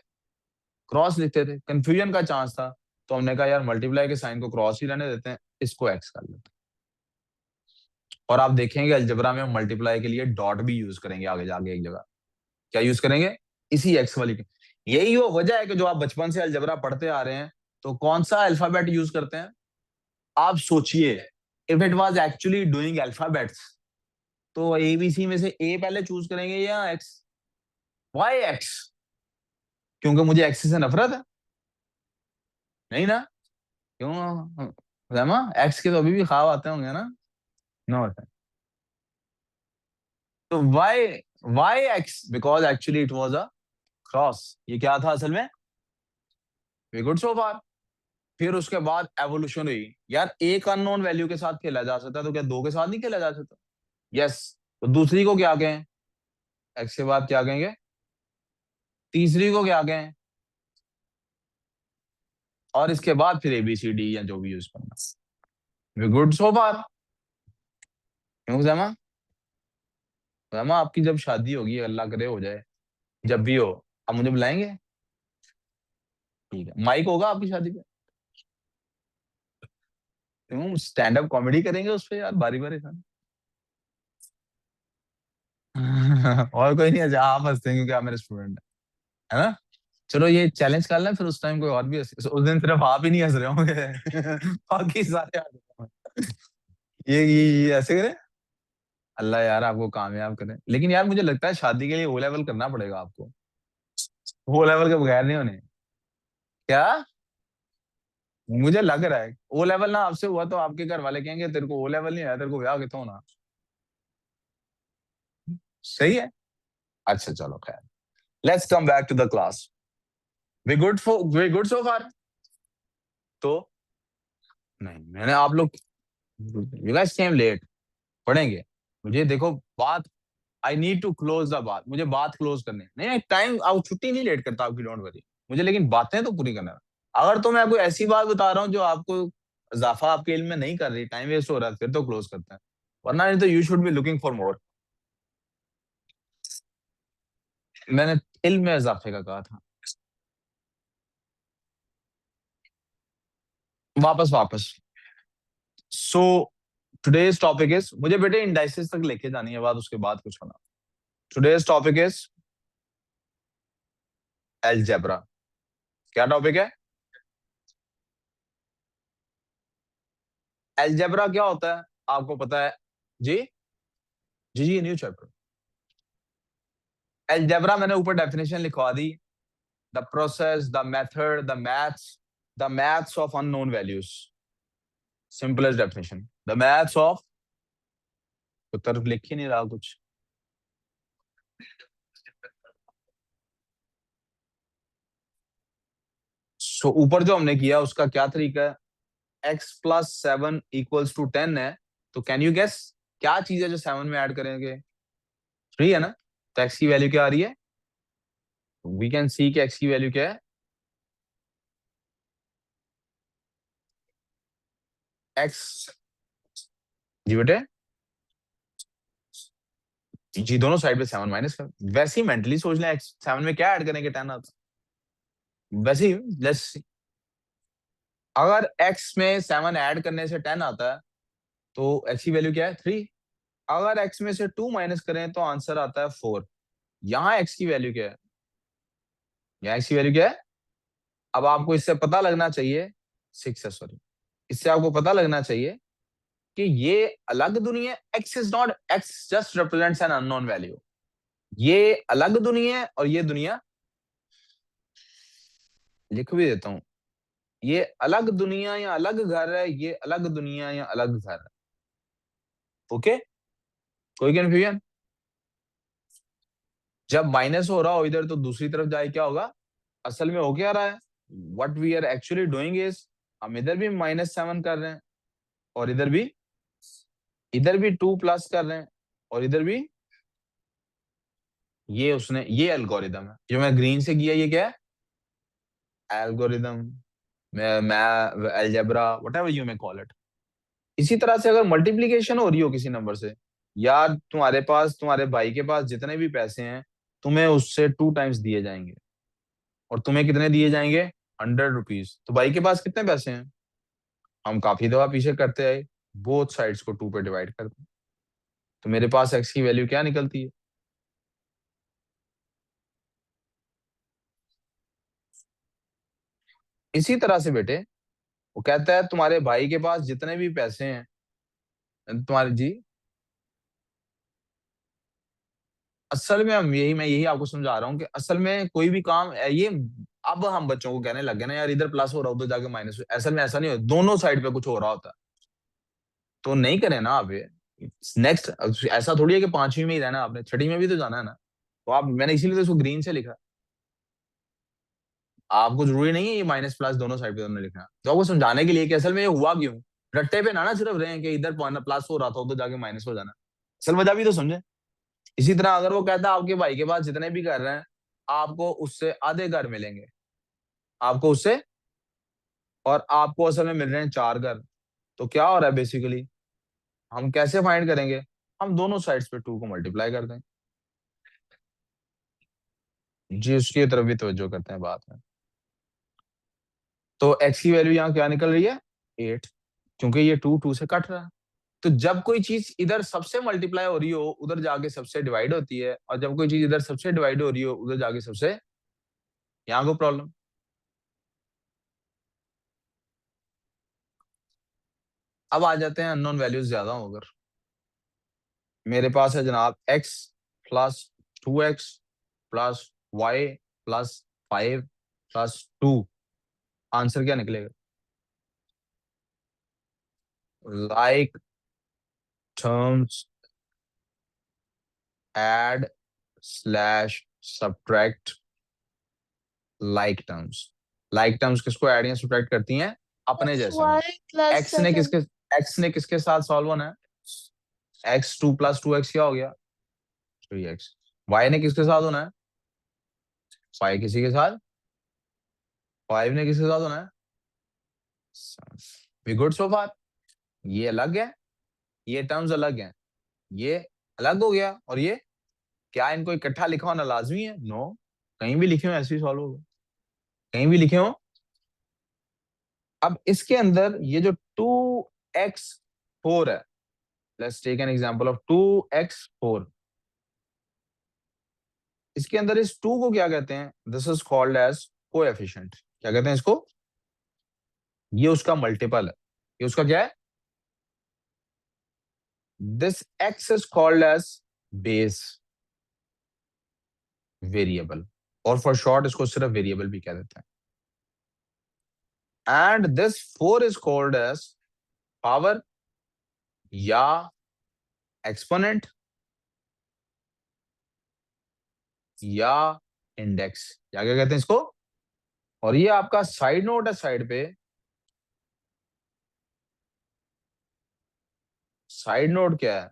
क्रॉस लिखते थे। कंफ्यूजन का चांस था, तो हमने कहा यार मल्टीप्लाई के साइन को क्रॉस ही रहने देते हैं, इसको एक्स कर लेते हैं। और आप देखेंगे अलजेब्रा में हम मल्टीप्लाई के लिए डॉट भी यूज करेंगे आगे जाके एक जगह। क्या यूज करेंगे, इसी एक्स वाली के। यही वो वजह है कि जो आप बचपन से अलजेब्रा पढ़ते आ रहे हैं, तो कौन सा अल्फाबेट यूज करते हैं, आप सोचिए, if it was actually doing alphabets, तो एबीसी में से ए पहले चूज करेंगे या एक्स, वाई एक्स, क्योंकि मुझे एक्स से नफरत है, नहीं ना, क्यों रहमा, एक्स के तो अभी भी ख्वाब आते होंगे ना, नो होता है। तो why, why X because actually it was a cross. ये क्या था असल में, वी गुड सो फार। फिर उसके बाद एवोल्यूशन हुई, यार एक अननोन वैल्यू के साथ खेला जा सकता है, तो क्या दो के साथ नहीं खेला जा सकता, यस। तो दूसरी को क्या कहें, एक्स के बाद क्या कहेंगे, तीसरी को क्या कहें, और इसके बाद फिर ABCD या जो भी यूज करना। वी गुड सो फार? क्यों जमा? जमा आपकी जब शादी होगी, अल्लाह करे हो जाए, जब भी हो, आप मुझे बुलाएंगे? ठीक है, माइक होगा आपकी शादी पे? क्यों, स्टैंड अप कॉमेडी करेंगे उस पे यार, बारी बारी खान। और कोई नहीं, अच्छा आप हंसते हैं क्योंकि आप मेरे स्टूडेंट है ना? चलो ये चैलेंज कर लें, फिर उस टाइम कोई और भी उस दिन सिर्फ आप ही नहीं हंस रहे होंगे। बाकी सारे हंस रहे होंगे। ये ऐसे करें। अल्लाह यार आपको कामयाब करे, लेकिन यार मुझे लगता है शादी के लिए O लेवल करना पड़ेगा आपको। O लेवल के बगैर नहीं होने। क्या? मुझे लग रहा है O लेवल ना आपसे हुआ तो आपके घर वाले कहेंगे तेरे को O लेवल नहीं आया, तेरे को ब्याह कितना होना। सही है। अच्छा चलो खैर, let's come back to the class. We good so far? तो नहीं, मैंने आप लोग, यू गाइस केम लेट। पढ़ेंगे। मुझे देखो बात, I need to close the बात, मुझे बात क्लोज करनी है। नहीं टाइम, आप छुट्टी नहीं लेट करता आपकी, डोंट वरी। मुझे लेकिन बातें तो पूरी करना है। अगर तो मैं कोई ऐसी बात बता रहा हूँ जो आपको इजाफा आपके इल्म में नहीं कर रही, टाइम वेस्ट हो रहा है, फिर तो क्लोज करते हैं, वरना नहीं तो you should be looking for more. मैंने इल्म में इजाफे का कहा था। वापस वापस। सो टुडेज टॉपिक इज, मुझे बेटे इंडाइसिस तक लेके जानी है बात, उसके बाद कुछ होना। Today's topic is algebra. क्या टॉपिक है? अलजेब्रा क्या होता है आपको पता है? जी जी, न्यू चैप्टर। अलजेब्रा मैंने ऊपर डेफिनेशन लिखवा दी। The process, the method, the maths of unknown values. Simplest definition, the maths of, तो तरफ लिख ही नहीं रहा कुछ। सो ऊपर जो हमने किया उसका क्या तरीका है? x+7 = 10 है, तो कैन यू गेस क्या चीज है जो 7 में ऐड करेंगे? 3 है ना? तो x की वैल्यू क्या आ रही है? वी कैन सी कि x की वैल्यू क्या है? x, जी बेटे, जी दोनों साइड पे 7 माइनस कर, वैसे ही मेंटली सोच लें, x 7 में क्या ऐड करेंगे? 10 आता, वैसे ही लेट्स, अगर x में 7 ऐड करने से 10 आता है तो x की वैल्यू क्या है? 3। अगर x में से 2 माइनस करें तो आंसर आता है 4। यहाँ x की वैल्यू क्या है? यहाँ x की वैल्यू क्या है? अब आपको इससे पता लगना चाहिए, 6 है सॉरी, इससे आपको पता लगना चाहिए कि ये अलग दुनिया, x is not, x just represents an unknown value. ये अलग दुनिया है और ये दुनिया, लिख भी देता हूं, ये अलग दुनिया या अलग घर है, ये अलग दुनिया या अलग घर है। ओके, कोई कंफ्यूजन? जब माइनस हो रहा हो इधर तो दूसरी तरफ जाए क्या होगा? असल में हो क्या रहा है? What we are actually doing is, हम इधर भी -7 कर रहे हैं और इधर भी 2 प्लस कर रहे हैं और इधर भी, ये उसने, ये एल्गोरिदम है जो मैं ग्रीन से किया, ये क्या है? एल्गोरिदम, मैं algebra, whatever you may call it. इसी तरह से अगर मल्टीप्लिकेशन हो रही हो किसी नंबर से, यार तुम्हारे पास, तुम्हारे भाई के पास जितने भी पैसे हैं, तुम्हें उससे 2 टाइम्स दिए जाएंगे, और तुम्हें कितने दिए जाएंगे? 100 रुपीज। तो भाई के पास कितने पैसे हैं? हम काफी दफा पीछे करते आए, बोथ साइड्स को 2 पे डिवाइड करते हैं, तो मेरे पास x की वैल्यू क्या निकलती है? इसी तरह से बेटे, वो कहता है तुम्हारे भाई के पास जितने भी पैसे हैं, तुम्हारे जी, असल में हम यही, मैं यही आपको समझा रहा हूँ कि असल में कोई भी काम ये, अब हम बच्चों को कहने लग गए ना यार इधर प्लस हो रहा हो तो जाके माइनस, असल में ऐसा नहीं हो, दोनों साइड पे कुछ हो रहा होता है, तो नहीं करें ना आप ये। नेक्स्ट, ऐसा थोड़ी है कि 5वीं में ही रहना, आपने 6ठी में भी तो जाना है ना, तो आप, मैंने इसीलिए तो इसको ग्रीन से लिखा। आपको जरूरी नहीं है ये माइनस प्लस दोनों साइड पे हमने लिखना, तो आपको समझाने के लिए कि असल में ये हुआ क्यों, रट्टे पे ना सिर्फ रहे हैं कि इधर प्लस हो रहा था तो जाके माइनस हो जाना, असल वजह भी तो समझे। इसी तरह अगर वो कहता है आपके भाई के पास जितने भी घर हैं, आपको उससे आधे घर मिलेंगे, आपको उससे और आपको असल में मिल रहे हैं 4 घर। तो क्या हो रहा है बेसिकली, हम कैसे फाइंड करेंगे, हम दोनों साइड्स पे 2 को मल्टीप्लाई कर दें। जी, उसकी तरफ भी तवज्जो करते हैं बात में। तो x की वैल्यू यहाँ क्या निकल रही है, 8, क्योंकि ये 2 से कट रहा है। तो जब कोई चीज इधर सबसे मल्टीप्लाई हो रही हो उधर जाके सबसे डिवाइड होती है, और जब कोई चीज इधर सबसे डिवाइड हो रही हो उधर जाके सबसे, यहाँ को प्रॉब्लम। अब आ जाते हैं अननोन वैल्यूज ज्यादा होकर। मेरे पास है जनाब x plus 2x plus Y plus 5 plus 2। Answer क्या निकलेगा, like terms add slash subtract like terms. Like terms किसको ऐड या सब्ट्रैक्ट करती हैं, अपने जैसे में। y प्लस x ने किसके साथ सॉल्व होना है, x 2 प्लस 2x क्या हो गया, 3x। y ने किसके साथ होना है, 5 किसी के साथ, 5 ने किसके साथ होना है, वी गुड सो फार। ये अलग है, ये टर्म्स अलग हैं, ये अलग हो गया, और ये क्या इनको इकट्ठा लिखा होना लाजमी है, नो। कहीं भी लिखे हो ऐसे ही सॉल्व होगा, कहीं भी लिखे हो। अब इसके अंदर ये जो 2x4 है, let's take an example of 2x4। इसके अंदर इस 2 को क्या कहते हैं, this is called as coefficient. क्या कहते हैं इसको, ये उसका मल्टीपल है, ये उसका क्या है, this x is called as base variable, और फॉर शॉर्ट इसको सिर्फ वेरिएबल भी कह देते हैं। And this 4 is called as power or exponent or index, क्या क्या कहते हैं इसको। और ये आपका साइड नोट है, साइड पे साइड नोट क्या है,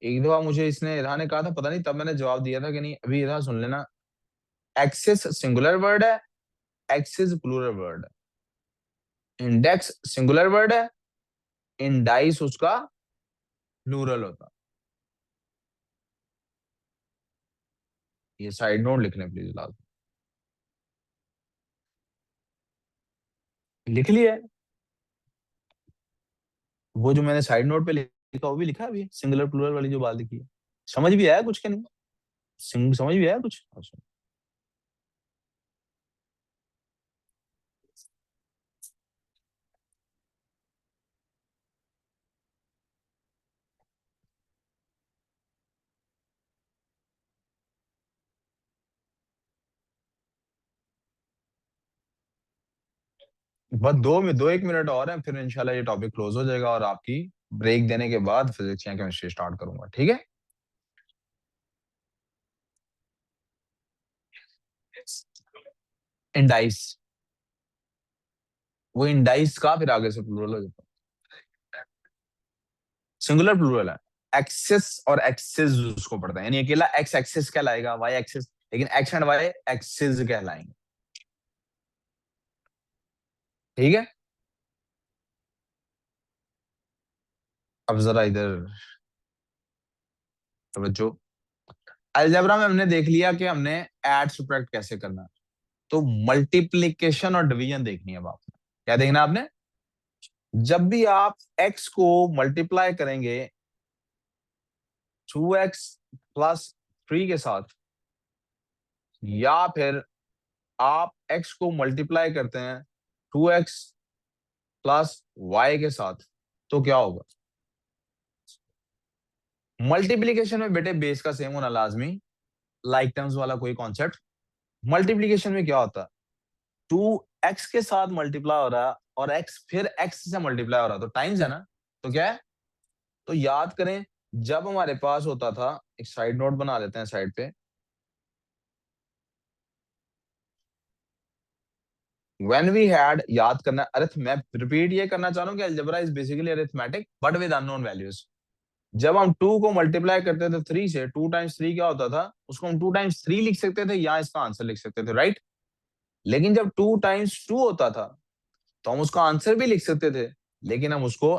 एक दफा मुझे इसने इरहा ने कहा था, पता नहीं तब मैंने जवाब दिया था कि नहीं, अभी इरहा सुन लेना। एक्सिस सिंगुलर वर्ड है, एक्सिस प्लूरल वर्ड है। इंडेक्स सिंगुलर वर्ड है, इंडाइस उसका प्लूरल होता। ये साइड नोट लिखने प्लीज लाजमी, लिख लिया है। वो जो मैंने साइड नोट पे लिखा वो भी लिखा है अभी, सिंगुलर प्लूरल वाली जो बात लिखी है। समझ भी आया कुछ के नहीं, समझ भी आया कुछ, अच्छा। बस 2 1 मिनट और है, फिर इंशाल्लाह ये टॉपिक क्लोज हो जाएगा, और आपकी ब्रेक देने के बाद फिजिक्स या केमिस्ट्री स्टार्ट करूंगा, ठीक है। इंडाइस, वो इंडाइस का फिर आगे से प्लूरल हो जाता है, सिंगुलर प्लूरल है। एक्सिस और एक्सिस उसको पढ़ता है, यानी अकेला एक्स एक्सिस कहलाएगा, वाई एक्सिस, लेकिन एक्स एंड वाई एक्सिस कहलाएंगे, ठीक है। अब जरा इधर तवज्जो। अलजेब्रा में हमने देख लिया कि हमने ऐड सब्ट्रैक्ट कैसे करना है, तो मल्टीप्लिकेशन और डिवीजन देखनी है अब आपने। क्या देखना है आपने, जब भी आप x को मल्टीप्लाई करेंगे 2x प्लस 3 के साथ, या फिर आप x को मल्टीप्लाई करते हैं 2x प्लस y के साथ, तो क्या होगा। मल्टीप्लिकेशन में बेटे बेस का सेम होना लाजमी, लाइक टर्म्स वाला कोई कॉन्सेप्ट। मल्टीप्लिकेशन में क्या होता है, 2x के साथ मल्टीप्लाई हो रहा है और x फिर x से मल्टीप्लाई हो रहा है, तो टाइम्स है ना, तो क्या है। तो याद करें, जब हमारे पास होता था, एक साइड नोट बना लेते हैं साइड पे, व्हेन वी हैड, याद करना अर्थ, मैं रिपीट ये करना चाह रहा हूँ कि algebra is basically arithmetic but with unknown values. जब हम 2 को मल्टीप्लाई करते थे 3 से, 2 टाइम्स 3 क्या होता था, उसको हम 2 टाइम्स 3 लिख सकते थे या इसका आंसर लिख सकते थे, राइट। लेकिन जब 2 टाइम्स 2 होता था, तो हम उसका आंसर भी लिख सकते थे, लेकिन हम उसको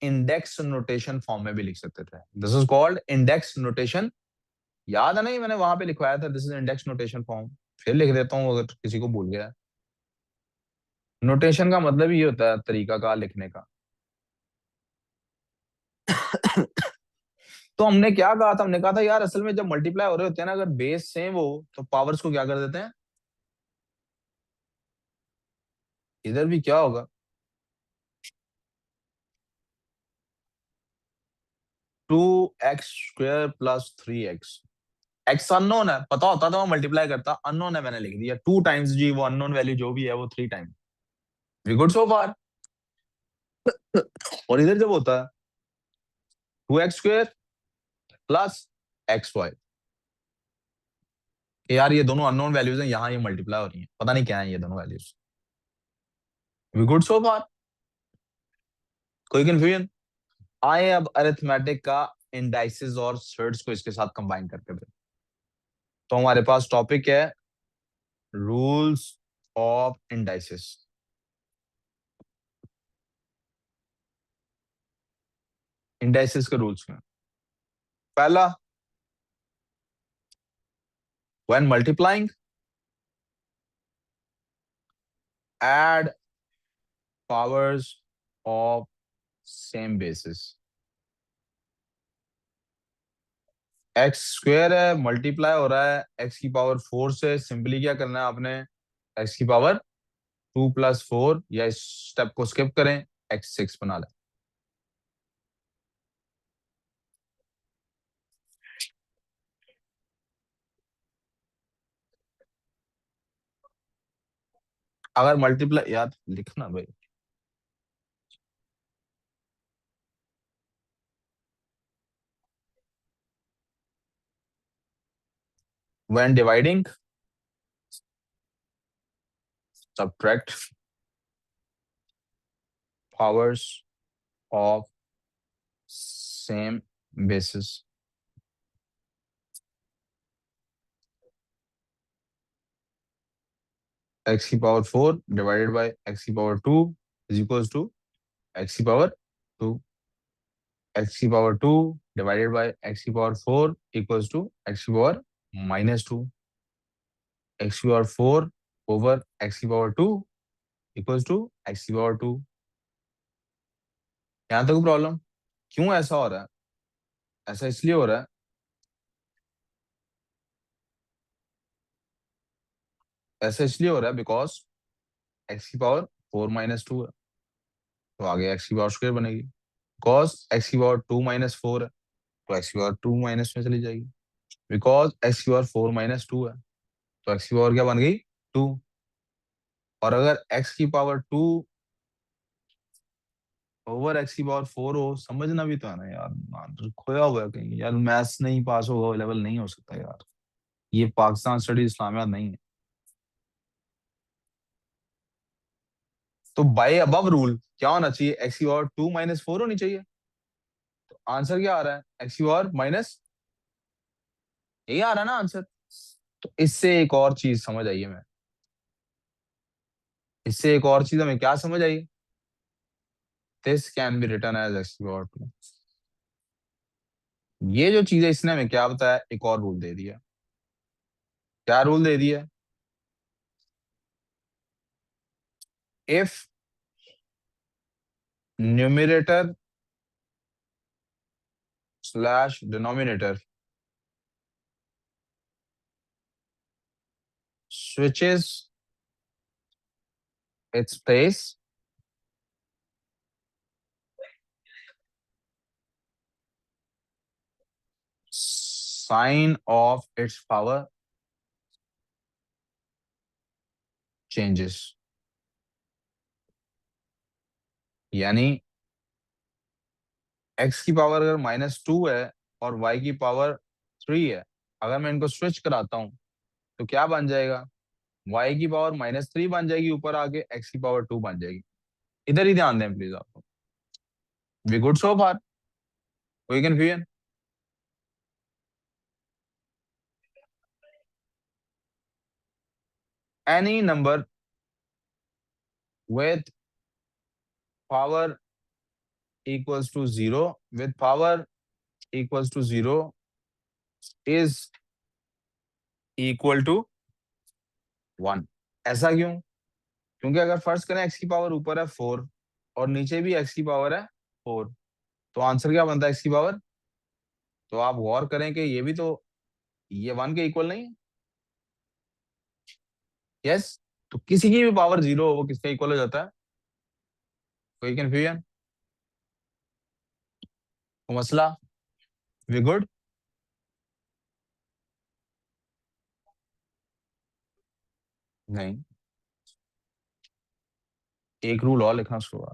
इंडेक्स नोटेशन फॉर्म में भी लिख सकते थे। This is called index notation. याद है नहीं, मैंने वहां पे लिखवाया था this is index notation form. फिर लिख देता हूँ अगर किसी को भूल गया। नोटेशन का मतलब ये होता है तरीका का लिखने का। तो हमने क्या कहा था, हमने कहा था यार असल में जब मल्टीप्लाई हो रहे होते हैं ना, अगर बेस सेम हो तो पावर्स को क्या कर देते हैं, इधर भी क्या होगा, 2x² + 3x। एक्स अननोन है, पता होता तो मैं मल्टीप्लाई करता, अननोन है मैंने लिख दिया 2 टाइम्स जी, वो अननोन वैल्यू जो भी है वो 3 टाइम। वी गुड सो फार। और इधर जब होता है 2x² + xy, यार ये दोनों अननोन वैल्यूज हैं, यहाँ ये मल्टीप्लाई हो रही हैं, पता नहीं क्या है ये दोनों वैल्यूज। वी गुड सो फार, कोई कंफ्यूजन? आए अब अरिथमेटिक का इंडाइसेस और सर्ट्स को इसके साथ कंबाइन करके दे। तो हमारे पास टॉपिक है रूल्स ऑफ इंडाइसेस। इंडाइसेस के रूल्स में पहला, when multiplying add powers of same basis। x² है, मल्टीप्लाई हो रहा है x⁴ से, सिंपली क्या करना है आपने, x⁴ 2 + 4, या इस स्टेप को स्किप करें, x6 बना लें। अगर मल्टीप्लाई, याद लिखना भाई, when dividing subtract powers of same basis। x⁴ divided by x⁴ is equals to x⁴ 2। x⁴ divided by x⁴ equals to x⁴ -2। x⁴ over x⁴ equals to x⁴2। यहां तक problem? क्यों ऐसा हो रहा है? ऐसा इसलिए हो रहा है, ऐसा इसलिए हो रहा है बिकॉज x⁴ 4 - 2 है, तो आगे x⁴² बनेगी। बिकॉज x⁴ 2 - 4 है, तो x⁴ 2 माइनस में चली जाएगी। बिकॉज x⁴ 4 - 2 है, तो x⁴ क्या बन गई, 2। और अगर x⁴ 2 ओवर x⁴ 4 हो, समझना भी तो है ना यार, खोया हुआ है कहीं यार, मैथ्स नहीं पास होगा लेवल नहीं हो सकता यार, ये पाकिस्तान स्टडी इस्लामिया नहीं है। तो बाय अबव रूल क्या होना चाहिए, x⁴ 2 - 4 होनी चाहिए। तो आंसर क्या आ रहा है, x⁴ माइनस, यही आ रहा है ना आंसर। तो इससे एक और चीज समझ आई है मैं, इससे एक और चीज हमें क्या समझ आई, this can be written as x⁴2। ये जो चीज है इसने हमें क्या बताया, एक और रूल दे दिया। क्या रूल दे दिया, if numerator slash denominator switches its place, sign of its power changes। यानी x की पावर अगर -2 है और y की पावर 3 है, अगर मैं इनको स्विच कराता हूं तो क्या बन जाएगा, y की पावर -3 बन जाएगी, ऊपर आके x⁴ 2 बन जाएगी। इधर ही ध्यान दें प्लीज आपको। वी गुड सो फार, कोई confusion? Any number with power equals to 0 with power equals to 0 is equal to 1. ऐसा क्यों? क्योंकि अगर फर्स्ट करें x की पावर ऊपर है 4 और नीचे भी x की पावर है 4, तो आंसर क्या बनता है x की पावर? तो आप गौर करें कि ये भी तो ये 1 के इक्वल नहीं है। यस, तो किसी की भी पावर 0 हो वो किसके इक्वल हो जाता है? कोई कंफ्यूजन? तो मसला वी गुड? नहीं, एक रूल और लिखना शुरू हुआ।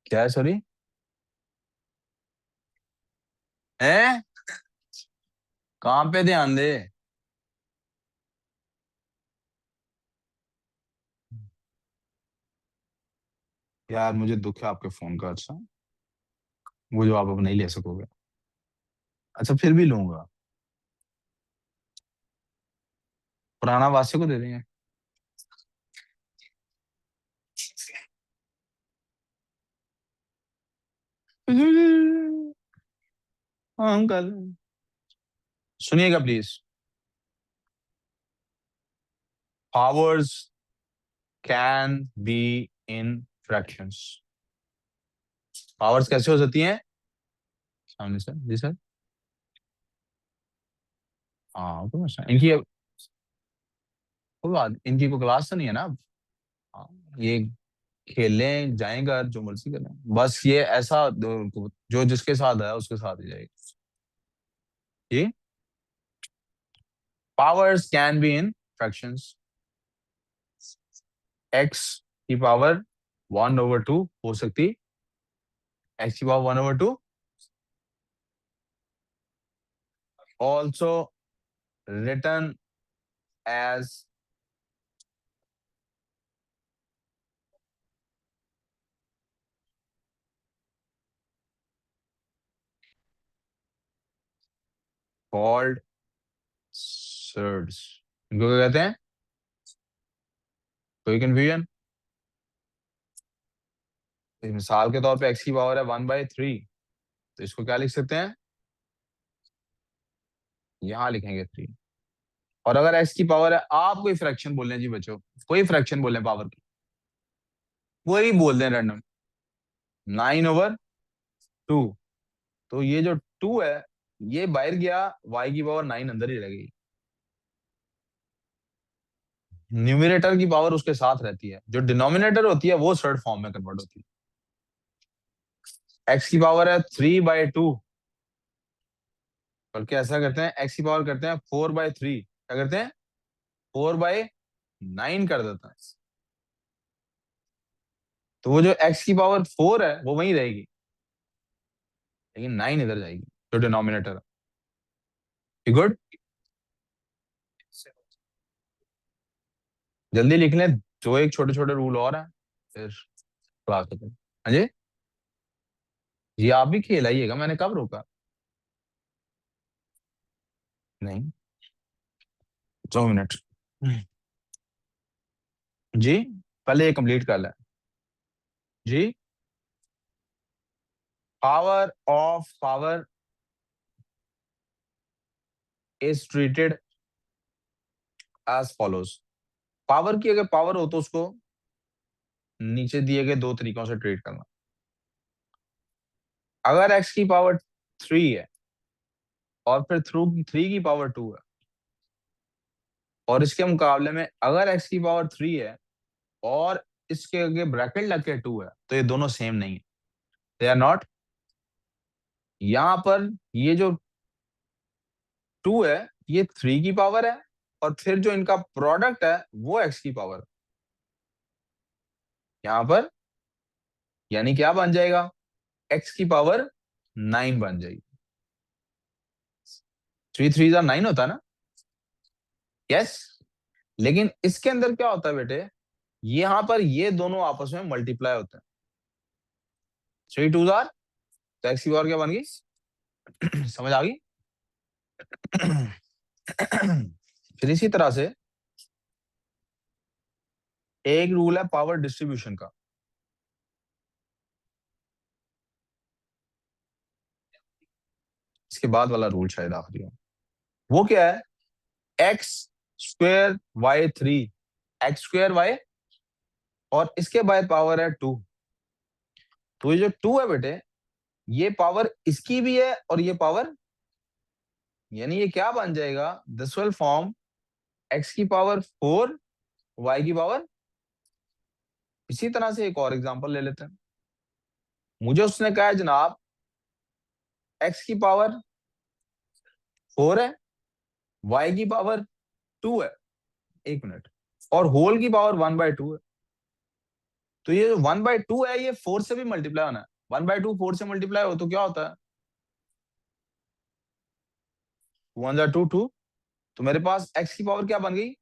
क्या है सॉरी? हैं? कहां पे ध्यान दे? यार मुझे दुख है आपके फोन का। अच्छा, वो जो आप अब नहीं ले सकोगे। अच्छा, फिर भी लूंगा। पुराना वास्य को दे देंगे। हाँ अंकल, सुनिएगा please. Powers can be in fractions. Powers कैसे हो सकती हैं? सामने सर, जी सर। हाँ तो इनकी कोई बात, इनकी कोई क्लास तो नहीं है ना अब? हाँ, ये खेलें जाएं घर, जो मर्जी करें, बस ये ऐसा जो जिसके साथ है उसके साथ ही जाएगा। ये powers can be in fractions. X की पावर 1/2 हो सकती, एक्स की power 1/2 also written as called surds। इनको क्या कहते हैं? कोई कंफ्यूजन? मिसाल के तौर पे x की पावर है 1/3, तो इसको क्या लिख सकते हैं? यहां लिखेंगे 3। और अगर x की पावर है, आप कोई फ्रैक्शन बोल रहे जी बच्चों, कोई फ्रैक्शन बोल रहे पावर की, कोई बोल दें रैंडम, 9/2, तो ये जो 2 है ये बाहर गया, y की पावर 9 अंदर ही रह गई। न्यूमिनेटर की पावर उसके साथ रहती है, जो डिनोमिनेटर होती है वो सर्ड फॉर्म में कन्वर्ट होती है। x की पावर है 3/2, बल्कि ऐसा करते हैं, x की पावर करते हैं 4/3, क्या करते हैं? 4/9 कर देता है। तो वो जो x की पावर 4 है वो वहीं रहेगी, लेकिन 9 इधर जाएगी, जो डिनोमिनेटर है। गुड, जल्दी लिख लें, जो एक छोटे छोटे रूल और हैं, फिर क्लास खत्म। हाँ जी, ये आप भी खेल आइएगा, मैंने कब रोका? नहीं, 2 मिनट जी, पहले ये कंप्लीट कर लें जी। Power of power is treated as follows. Power की अगर पावर हो तो उसको नीचे दिए गए 2 तरीकों से ट्रीट करना। अगर x की पावर 3 है और फिर 3 की पावर 2 है, और इसके मुकाबले में अगर x की पावर 3 है और इसके आगे ब्रैकेट लग के 2 है, तो ये दोनों सेम नहीं है, दे आर नॉट। यहां पर ये जो 2 है ये 3 की पावर है, और फिर जो इनका प्रोडक्ट है वो x की पावर है यहां पर, यानी क्या बन जाएगा? x की पावर 9 बन जाएगी। 3 3 9 होता है ना? यस, लेकिन इसके अंदर क्या होता है बेटे, यहां पर ये दोनों आपस में मल्टीप्लाई होते हैं। 3 2 तो एक्स की पावर क्या बन गई? समझ आ गई? फिर इसी तरह से एक रूल है पावर डिस्ट्रीब्यूशन का। इसके बाद वाला रूल शायद आखिरी हो। वो क्या है? X square Y 3, X square Y, और इसके बाय पावर है 2। तो ये जो 2 है बेटे, ये पावर इसकी भी है और ये पावर, यानी ये क्या बन जाएगा? दिस विल फॉर्म एक्स की पावर 4 वाई की पावर। इसी तरह से एक और एग्जांपल ले लेते हैं। मुझे उसने कहा है जनाब एक्स की पावर 4 है, वाई की पावर 2 है, एक मिनट, और होल की पावर 1/2 है। तो ये जो 1/2 है ये 4 से भी मल्टीप्लाई होना है। 1/2 4 से मल्टीप्लाई हो तो क्या होता है? 2 2, तो मेरे पास एक्स की पावर क्या बन गई?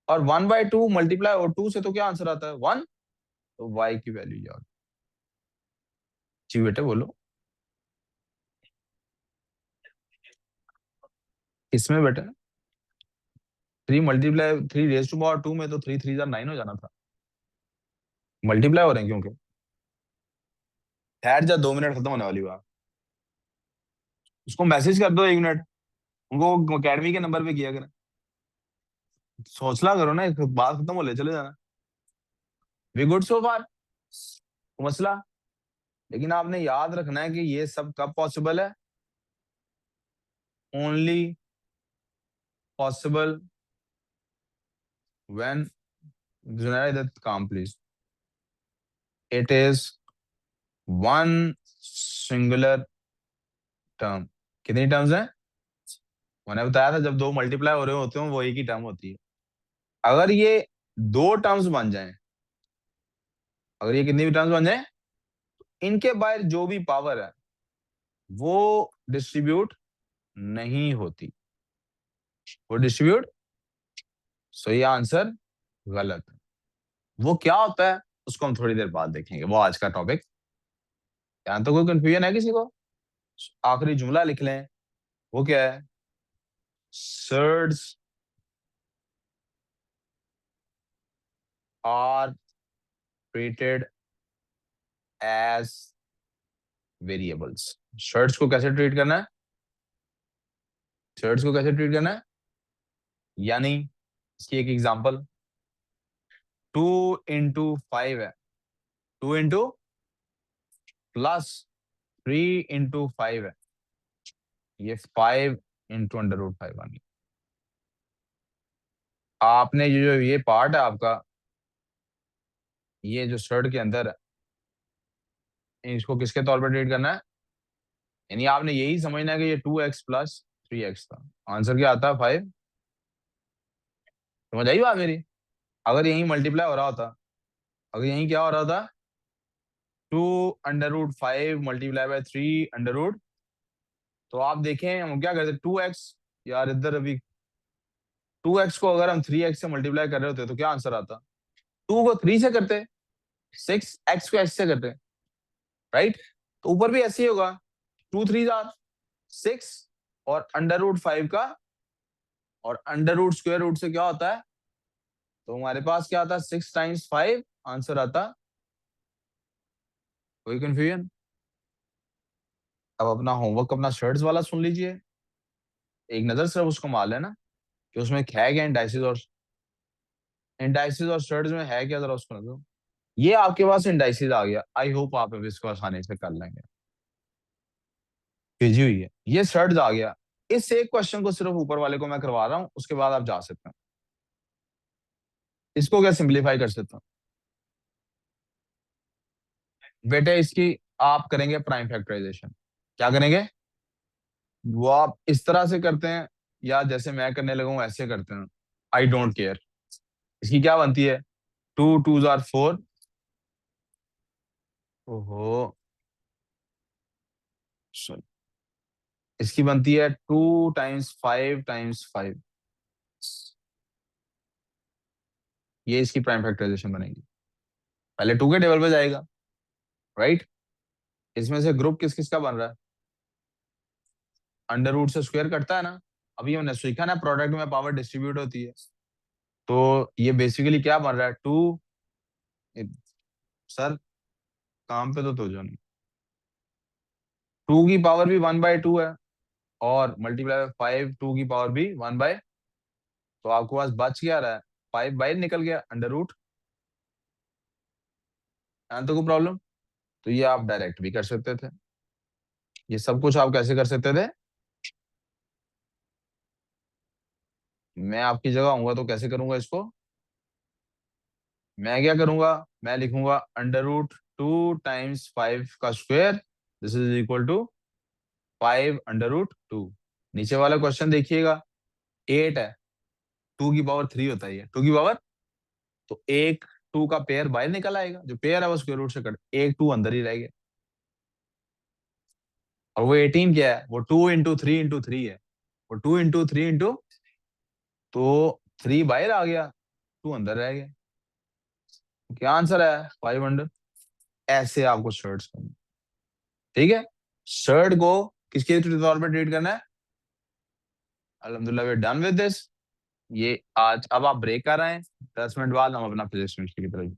और 1/2 मल्टीप्लाई और 2 से तो क्या आंसर आता है? 1। तो वाई की वैल्यू याद। जी बेटे बोलो। इसमें बेटे 3 मल्टीप्लाई 3 रेज टू पावर 2 में तो 3 3 9 हो जाना था। मल्टीप्लाई हो रहे हैं क्योंकि ठहर जा, 2 मिनट खत्म होने वाली बात। उसको मैसेज कर दो 1 मिनट, उनको अकेडमी के नंबर पे किया करें। सोचला करो ना, एक बात खत्म हो ले चले जाना। वी गुड सो फार मसला। लेकिन आपने याद रखना है कि ये सब कब पॉसिबल है? ओनली पॉसिबल व्हेन, जुनैद काम please, it is one singular term. कितनी टर्म्स हैं? मैंने बताया था जब 2 मल्टीप्लाई हो रहे होते हो वो एक ही टर्म होती है। अगर ये 2 टर्म्स बन जाएं, अगर ये कितनी भी टर्म्स बन जाएं, इनके बाहर जो भी पावर है वो डिस्ट्रीब्यूट नहीं होती, वो डिस्ट्रीब्यूट। सो ये आंसर गलत है। वो क्या होता है उसको हम थोड़ी देर बाद देखेंगे, वो आज का टॉपिक। यहाँ तो कोई कंफ्यूजन है किसी को? आखिरी जुमला लिख लें, वो क्या है? Surds are treated as variables. Surds को कैसे ट्रीट करना है? शर्ट्स को कैसे ट्रीट करना है? यानी इसकी एक एग्जांपल 2 × 5 है, 2 प्लस 3 × 5 है, ये 5 × √5 बन गया। आपने ये पार्ट है आपका, ये जो शर्ट के अंदर है, इसको किसके तौर पर ट्रीट करना है? यानी आपने यही समझना है कि ये 2x + 3x था। आंसर क्या आता है? 5। समझ आई बात मेरी? अगर यही मल्टीप्लाई हो रहा होता, अगर यही क्या हो रहा था, 2 √5 मल्टीप्लाई बाय 3 √, तो आप देखें हम क्या करते? 2x, यार इधर अभी 2x को अगर हम 3x से मल्टीप्लाई कर रहे होते तो क्या आंसर आता? 2 को 3 से करते, 6x को x से करते, राइट? तो ऊपर भी ऐसे ही होगा, 2 3 आर 6, और √5 का, और स्क्वायर रूट से क्या होता है? तो हमारे पास क्या आता है? 6 × 5 आंसर आता। कोई कंफ्यूजन? अब अपना होमवर्क अपना शर्ट्स वाला सुन लीजिए, एक नजर सिर्फ उसको मार लेना कि उसमें है क्या इंडाइसिस और शर्ट्स में है क्या, जरा उसको नजर। ये आपके पास इंडाइसिस आ गया, आई होप आप अब इसको आसानी से कर लेंगे। भेजी हुई है, ये शर्ट्स आ गया। इस एक क्वेश्चन को सिर्फ ऊपर वाले को मैं करवा रहा हूं, उसके बाद आप जा सकते हैं। इसको क्या सिंप्लीफाई कर सकता हूं बेटे? इसकी आप करेंगे प्राइम फैक्टराइजेशन। क्या करेंगे? वो आप इस तरह से करते हैं या जैसे मैं करने लगा हूं ऐसे करते हैं? I don't care. इसकी क्या बनती है? 2 2 आर 4। ओहो, sorry। इसकी बनती है 2 × 5 × 5। ये इसकी प्राइम फैक्टराइजेशन बनेगी। पहले 2 के टेबल पे जाएगा, राइट? इसमें से ग्रुप किस किस का बन रहा है? अंडर रूट से स्क्वायर कटता है ना। अभी हमने सीखा ना प्रोडक्ट में पावर डिस्ट्रीब्यूट होती है। तो ये बेसिकली क्या बन रहा है? 2, सर काम पे तो जाना, 2 की पावर भी 1/2 है और मल्टीप्लाई 5 2 की पावर भी 1/, तो आपके पास बच क्या रहा है, 5 बाहर निकल गया अंडर रूट। तो कोई प्रॉब्लम? तो ये आप डायरेक्ट भी कर सकते थे, ये सब कुछ आप कैसे कर सकते थे? मैं आपकी जगह होऊंगा तो कैसे करूंगा इसको? मैं क्या करूंगा, मैं लिखूंगा अंडर रूट 2 टाइम्स 5 का square, this is equal to 5 under root 2। नीचे वाला क्वेश्चन देखिएगा, 8 है, 2 की पावर 3 होता है ये, 2 की पावर, तो एक 2 का पेयर बाहर निकल आएगा, जो पेयर है वो स्क्वायर रूट से कट, एक 2 अंदर ही रह गया। और वो 18 क्या है, वो 2 इंटू 3 इंटू 3 है, वो 2 इंटू 3 इंटू, तो 3 बाहर आ गया, 2 अंदर रह गया। क्या आंसर है? 500। ऐसे आपको शर्ट्स करना, ठीक है? शर्ट को किसके तौर पर ट्रीट करना है? अल्हम्दुलिल्लाह वी डन विद दिस। ये आज अब आप ब्रेक कर रहे हैं, 10 मिनट बाद हम अपना फिजिक्स की तरफ